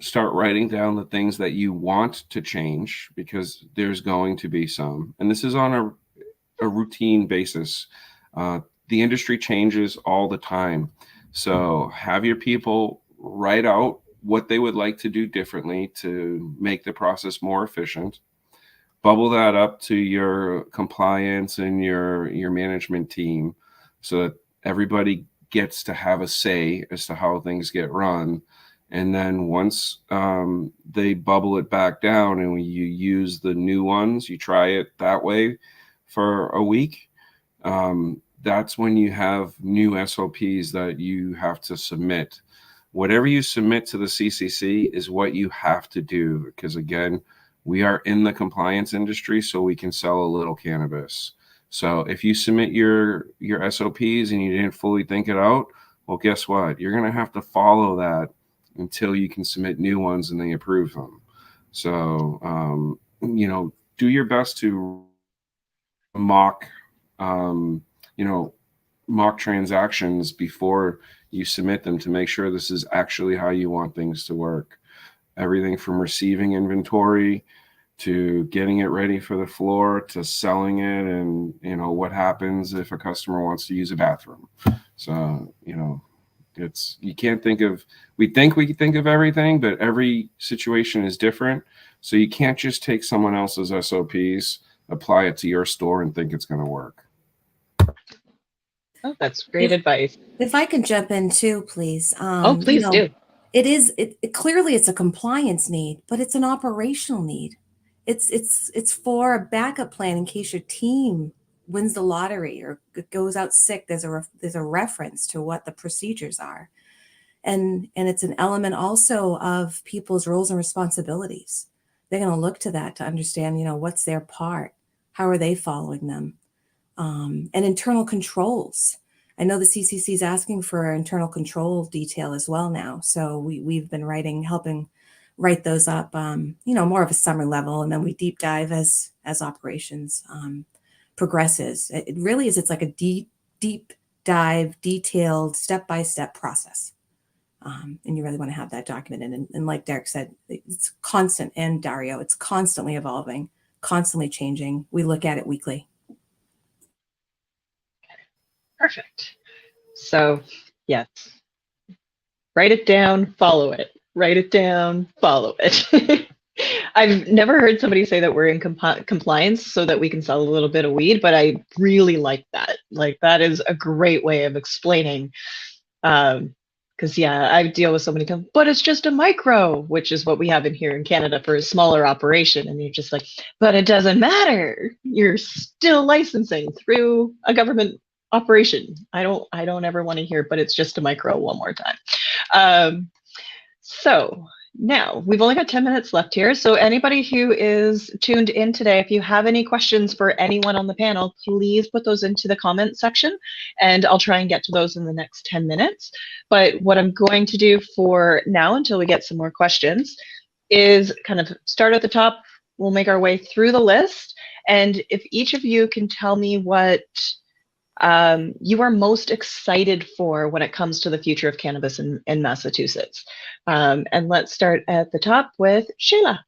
E: Start writing down the things that you want to change, because there's going to be some. And this is on a routine basis. The industry changes all the time. So have your people write out what they would like to do differently to make the process more efficient. Bubble that up to your compliance and your management team so that everybody gets to have a say as to how things get run. And then once they bubble it back down and you use the new ones, you try it that way for a week, that's when you have new SOPs that you have to submit. Whatever you submit to the CCC is what you have to do, because again, we are in the compliance industry, so we can sell a little cannabis. So if you submit your SOPs and you didn't fully think it out, well, guess what? You're going to have to follow that until you can submit new ones and they approve them. So, do your best to mock transactions before you submit them to make sure this is actually how you want things to work. Everything from receiving inventory to getting it ready for the floor to selling it, and, what happens if a customer wants to use a bathroom. So, we think we can think of everything, but every situation is different. So you can't just take someone else's SOPs, apply it to your store, and think it's going to work.
A: Oh, that's great advice.
G: If I can jump in too, please.
A: Please do.
G: It clearly it's a compliance need, but it's an operational need. it's for a backup plan in case your team wins the lottery or goes out sick. There's a reference to what the procedures are. And it's an element also of people's roles and responsibilities. They're going to look to that to understand, what's their part, how are they following them, and internal controls. I know the CCC is asking for internal control detail as well now, so we've been helping write those up, more of a summer level, and then we deep dive as operations progresses. It really is. It's like a deep dive, detailed, step-by-step process. And you really want to have that documented. And like Derek said, it's constant, and Dario, it's constantly evolving, constantly changing. We look at it weekly.
A: Perfect. So, yes, write it down, follow it. Write it down, follow it. I've never heard somebody say that we're in compliance so that we can sell a little bit of weed, but I really like that. Like, that is a great way of explaining. Because I deal with so many, but it's just a micro, which is what we have in here in Canada for a smaller operation. And you're just like, but it doesn't matter. You're still licensing through a government operation. I don't ever want to hear, but it's just a micro one more time. So now we've only got 10 minutes left here. So anybody who is tuned in today, if you have any questions for anyone on the panel, please put those into the comment section and I'll try and get to those in the next 10 minutes. But what I'm going to do for now until we get some more questions is kind of start at the top. We'll make our way through the list. And if each of you can tell me what you are most excited for when it comes to the future of cannabis in Massachusetts. And let's start at the top with Sheila.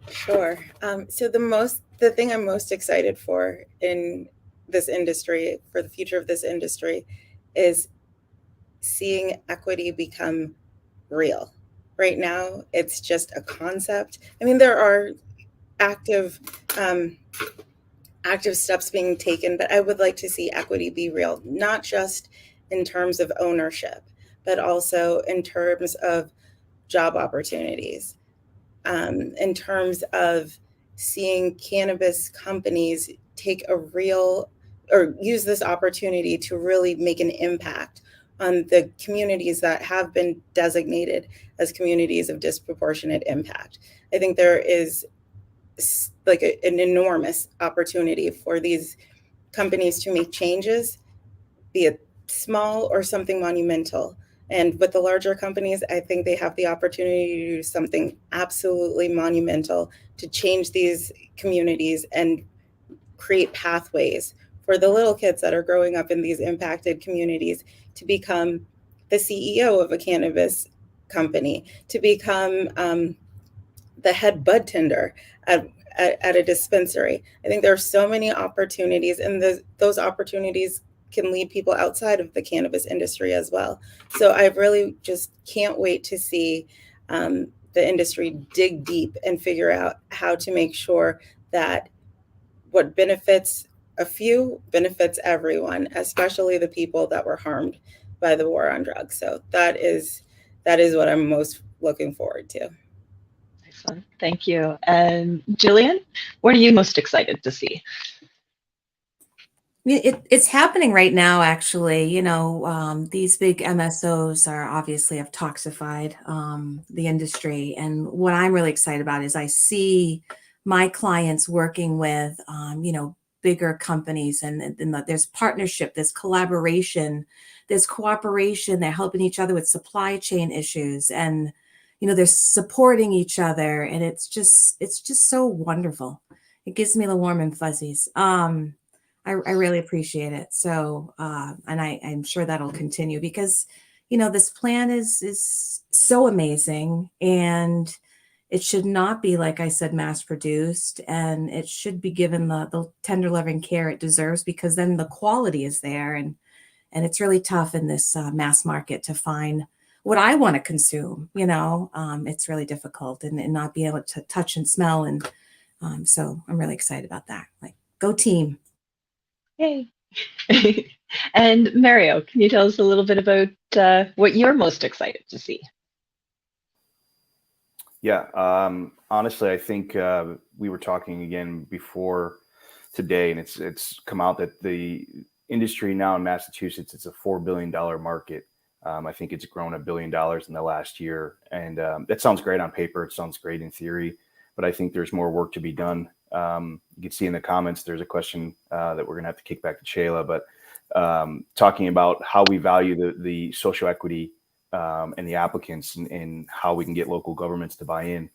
D: Sure. So the thing I'm most excited for in this industry, for the future of this industry, is seeing equity become real. Right now, it's just a concept. I mean, there are active steps being taken, but I would like to see equity be real, not just in terms of ownership, but also in terms of job opportunities, in terms of seeing cannabis companies take a real or use this opportunity to really make an impact on the communities that have been designated as communities of disproportionate impact. I think there is like an enormous opportunity for these companies to make changes, be it small or something monumental. And with the larger companies, I think they have the opportunity to do something absolutely monumental to change these communities and create pathways for the little kids that are growing up in these impacted communities to become the CEO of a cannabis company, to become the head bud tender at a dispensary. I think there are so many opportunities, and those opportunities can lead people outside of the cannabis industry as well. So I really just can't wait to see the industry dig deep and figure out how to make sure that what benefits a few benefits everyone, especially the people that were harmed by the war on drugs. So that is what I'm most looking forward to.
A: Excellent. Thank you. And Jillian, what are you most excited to see?
G: It's happening right now, actually. These big MSOs are obviously have toxified the industry. And what I'm really excited about is I see my clients working with, bigger companies, and there's partnership, there's collaboration, there's cooperation. They're helping each other with supply chain issues, and they're supporting each other, and it's just so wonderful. It gives me the warm and fuzzies. I really appreciate it. So, and I'm sure that'll continue because, this plan is so amazing, and it should not be, like I said, mass produced, and it should be given the tender loving care it deserves, because then the quality is there. And it's really tough in this mass market to find what I want to consume. It's really difficult, and not be able to touch and smell. And so I'm really excited about that. Like, go team.
A: Yay. And Mario, can you tell us a little bit about what you're most excited to see?
F: Yeah, honestly, I think we were talking again before today, and it's come out that the industry now in Massachusetts, it's a $4 billion market. I think it's grown $1 billion in the last year, and that sounds great on paper. It sounds great in theory, but I think there's more work to be done. You can see in the comments there's a question that we're gonna have to kick back to Shayla, but talking about how we value the social equity and the applicants, and how we can get local governments to buy in.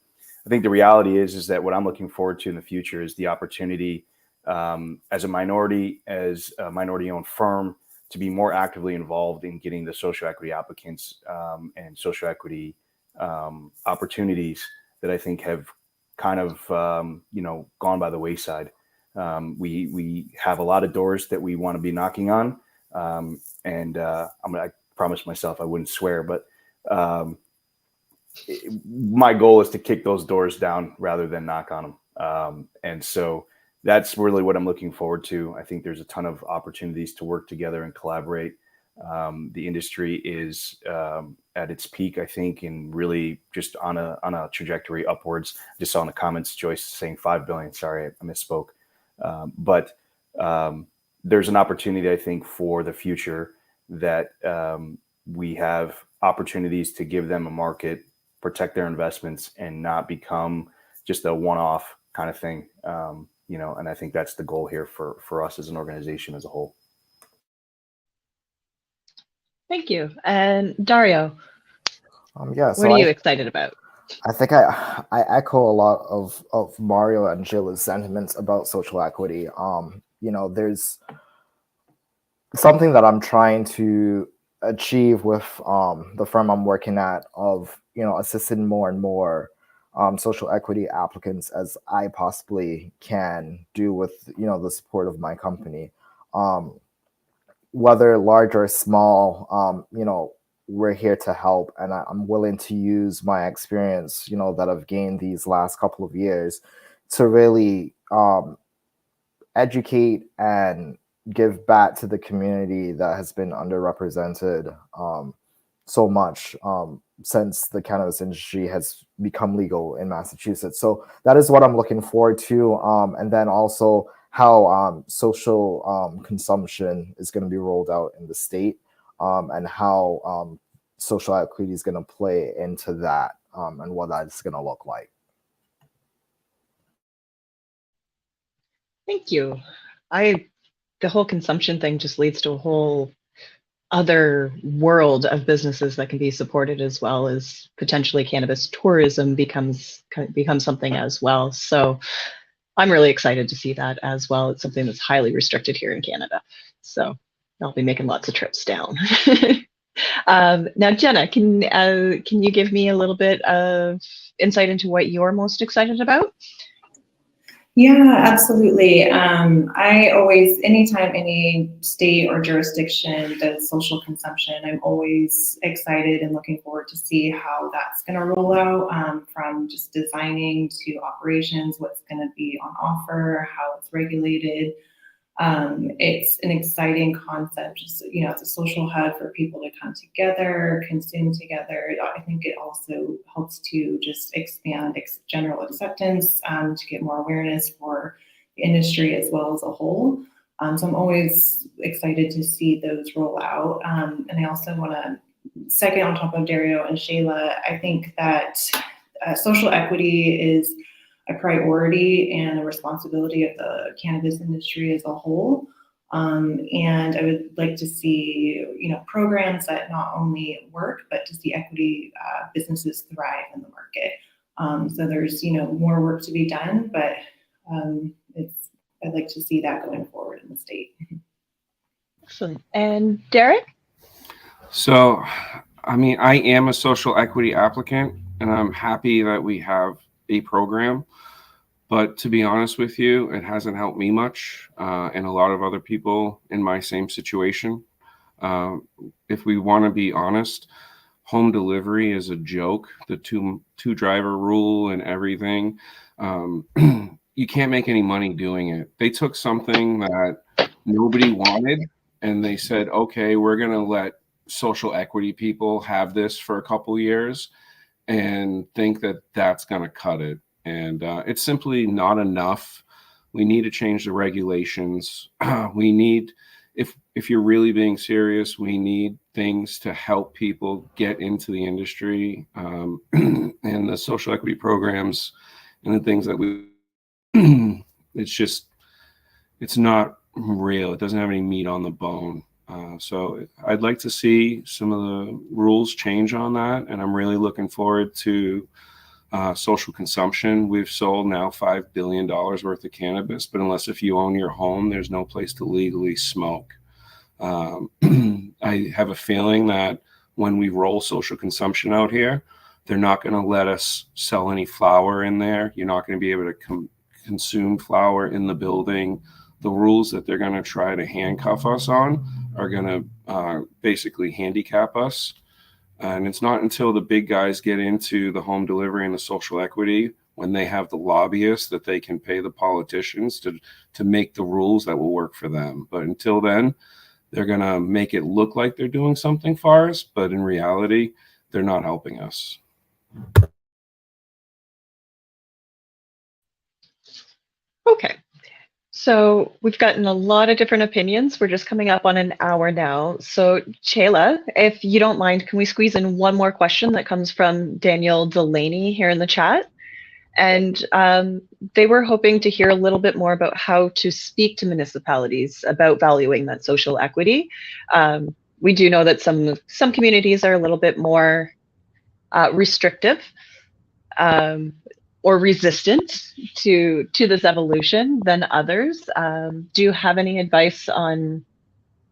F: I think the reality is that what I'm looking forward to in the future is the opportunity as a minority-owned firm to be more actively involved in getting the social equity applicants and social equity opportunities that I think have kind of gone by the wayside. We have a lot of doors that we want to be knocking on, and I promised myself I wouldn't swear, but my goal is to kick those doors down rather than knock on them. And so that's really what I'm looking forward to. I think there's a ton of opportunities to work together and collaborate. The industry is at its peak, I think, and really just on a trajectory upwards. Just saw in the comments Joyce saying 5 billion. Sorry, I misspoke. But there's an opportunity, I think, for the future that we have opportunities to give them a market, protect their investments, and not become just a one-off kind of thing. And I think that's the goal here for us as an organization as a whole.
A: Thank you. And Dario,
B: Yeah.
A: what are you excited about?
B: I think I echo a lot of Mario and Jilla's sentiments about social equity. There's something that I'm trying to achieve with the firm I'm working at of assisting more and more social equity applicants as I possibly can do with the support of my company, whether large or small. We're here to help, and I'm willing to use my experience that I've gained these last couple of years to really educate and give back to the community that has been underrepresented so much since the cannabis industry has become legal in Massachusetts. So that is what I'm looking forward to. And then also how social consumption is going to be rolled out in the state, and how social equity is going to play into that, and what that's going to look like.
A: Thank you. The whole consumption thing just leads to a whole other world of businesses that can be supported, as well as potentially cannabis tourism becomes something as well. So I'm really excited to see that as well. It's something that's highly restricted here in Canada. So I'll be making lots of trips down. Now, Jenna, can you give me a little bit of insight into what you're most excited about?
C: Yeah, absolutely. I always, anytime any state or jurisdiction does social consumption, I'm always excited and looking forward to see how that's going to roll out, from just designing to operations, what's going to be on offer, how it's regulated. It's an exciting concept. Just, it's a social hub for people to come together, consume together. I think it also helps to just expand general acceptance, to get more awareness for the industry as well as a whole. So I'm always excited to see those roll out. And I also want to second on top of Dario and Shayla. I think that social equity is a priority and a responsibility of the cannabis industry as a whole. And I would like to see, programs that not only work, but to see equity businesses thrive in the market. So there's, more work to be done, but I'd like to see that going forward in the state.
A: Excellent. And Derek?
E: So, I am a social equity applicant, and I'm happy that we have a program. But to be honest with you, it hasn't helped me much, and a lot of other people in my same situation. If we want to be honest, home delivery is a joke. The two driver rule and everything. You can't make any money doing it. They took something that nobody wanted, and they said, okay, we're going to let social equity people have this for a couple years. and think that that's going to cut it. And it's simply not enough. We need to change the regulations. We need, if you're really being serious, we need things to help people get into the industry, and the social equity programs and the things that we, it's not real. It doesn't have any meat on the bone. So I'd like to see some of the rules change on that. And I'm really looking forward to social consumption. We've sold now $5 billion worth of cannabis, but if you own your home, there's no place to legally smoke. I have a feeling that when we roll social consumption out here, they're not going to let us sell any flower in there. You're not going to be able to consume flower in the building. The rules that they're going to try to handcuff us on are going to basically handicap us. And it's not until the big guys get into the home delivery and the social equity, when they have the lobbyists, that they can pay the politicians to make the rules that will work for them. But until then, they're going to make it look like they're doing something for us, but in reality, they're not helping us.
A: Okay. So we've gotten a lot of different opinions. We're just coming up on an hour now. So Chayla, if you don't mind, can we squeeze in one more question that comes from Daniel Delaney here in the chat? And they were hoping to hear a little bit more about how to speak to municipalities about valuing that social equity. We do know that some communities are a little bit more restrictive, or resistant to this evolution than others. Do you have any advice on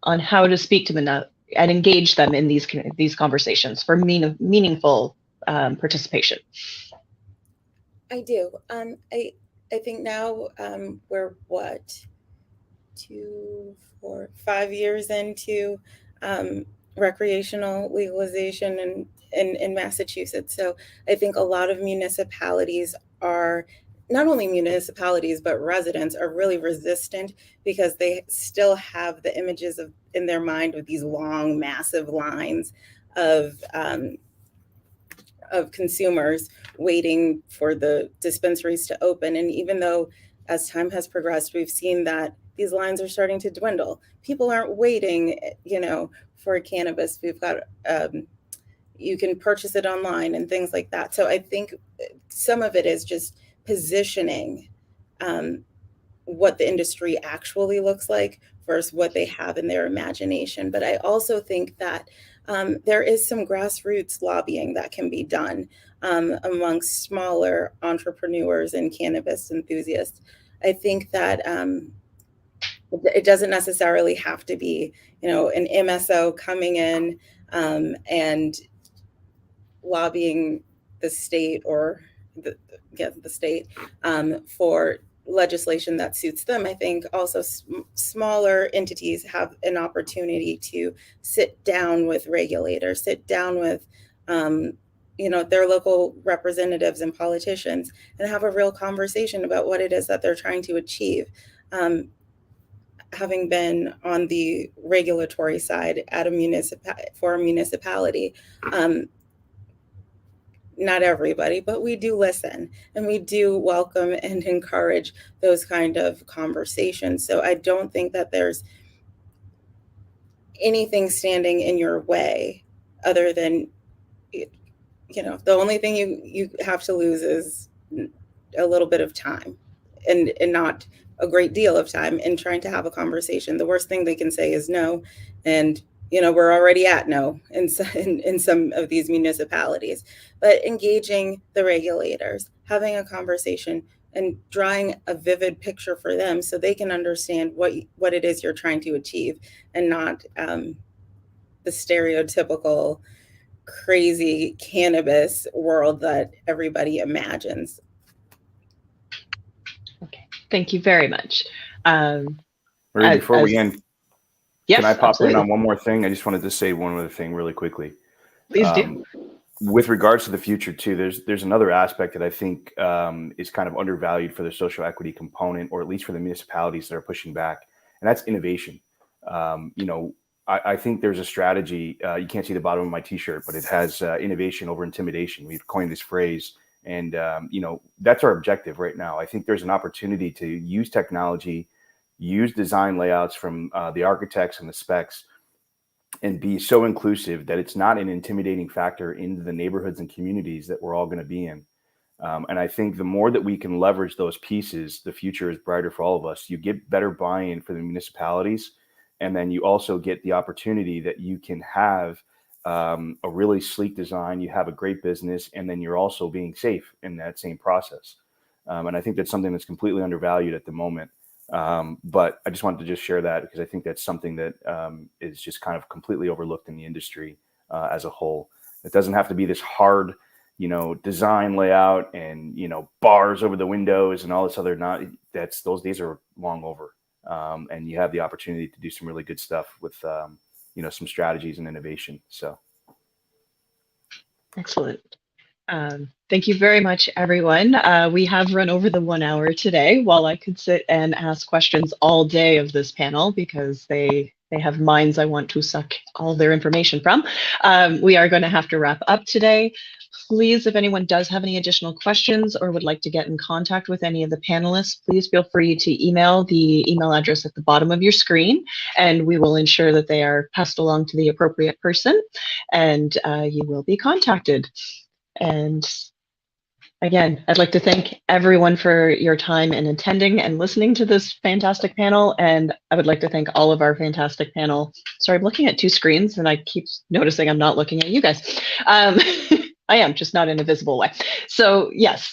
A: how to speak to them and engage them in these conversations for meaningful participation?
D: I do. I think now we're 5 years into recreational legalization in Massachusetts. So I think a lot of municipalities are, not only municipalities, but residents are really resistant because they still have the images in their mind with these long, massive lines of consumers waiting for the dispensaries to open. And even though as time has progressed, we've seen that these lines are starting to dwindle. People aren't waiting, for cannabis. We've got, you can purchase it online and things like that. So I think some of it is just positioning what the industry actually looks like versus what they have in their imagination. But I also think that there is some grassroots lobbying that can be done amongst smaller entrepreneurs and cannabis enthusiasts. I think that it doesn't necessarily have to be, an MSO coming in and lobbying the state or the state for legislation that suits them. I think also smaller entities have an opportunity to sit down with regulators, sit down with their local representatives and politicians, and have a real conversation about what it is that they're trying to achieve. Having been on the regulatory side at for a municipality, not everybody, but we do listen and we do welcome and encourage those kind of conversations. So I don't think that there's anything standing in your way other than, the only thing you have to lose is a little bit of time and not a great deal of time in trying to have a conversation. The worst thing they can say is no. And we're already at no in some of these municipalities, but engaging the regulators, having a conversation and drawing a vivid picture for them so they can understand what it is you're trying to achieve, and not the stereotypical crazy cannabis world that everybody imagines.
A: Okay, thank you very much.
F: Marie, before we end,
A: yes,
F: can I pop
A: absolutely.
F: in on one more thing? I just wanted to say one other thing really quickly.
A: Please do.
F: With regards to the future too, there's another aspect that I think is kind of undervalued for the social equity component, or at least for the municipalities that are pushing back, and that's innovation. I think there's a strategy. You can't see the bottom of my T-shirt, but it has innovation over intimidation. We've coined this phrase, and that's our objective right now. I think there's an opportunity to use technology, use design layouts from the architects and the specs, and be so inclusive that it's not an intimidating factor into the neighborhoods and communities that we're all going to be in. And I think the more that we can leverage those pieces, the future is brighter for all of us. You get better buy-in for the municipalities, and then you also get the opportunity that you can have a really sleek design, you have a great business, and then you're also being safe in that same process. And I think that's something that's completely undervalued at the moment. But I just wanted to just share that because I think that's something that is just kind of completely overlooked in the industry as a whole. It doesn't have to be this hard, design layout and, bars over the windows and all this other those days are long over. And you have the opportunity to do some really good stuff with, some strategies and innovation. So.
A: Excellent. Thank you very much, everyone. We have run over the 1 hour today. While I could sit and ask questions all day of this panel because they have minds I want to suck all their information from, we are going to have to wrap up today. Please, if anyone does have any additional questions or would like to get in contact with any of the panelists, please feel free to email the email address at the bottom of your screen, and we will ensure that they are passed along to the appropriate person, and you will be contacted. And again, I'd like to thank everyone for your time in attending and listening to this fantastic panel. And I would like to thank all of our fantastic panel. Sorry, I'm looking at two screens and I keep noticing I'm not looking at you guys. I am, just not in a visible way. So yes,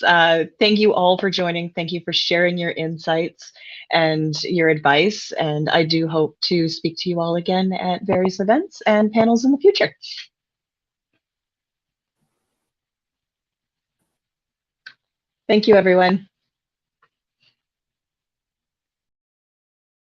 A: thank you all for joining. Thank you for sharing your insights and your advice. And I do hope to speak to you all again at various events and panels in the future. Thank you, everyone.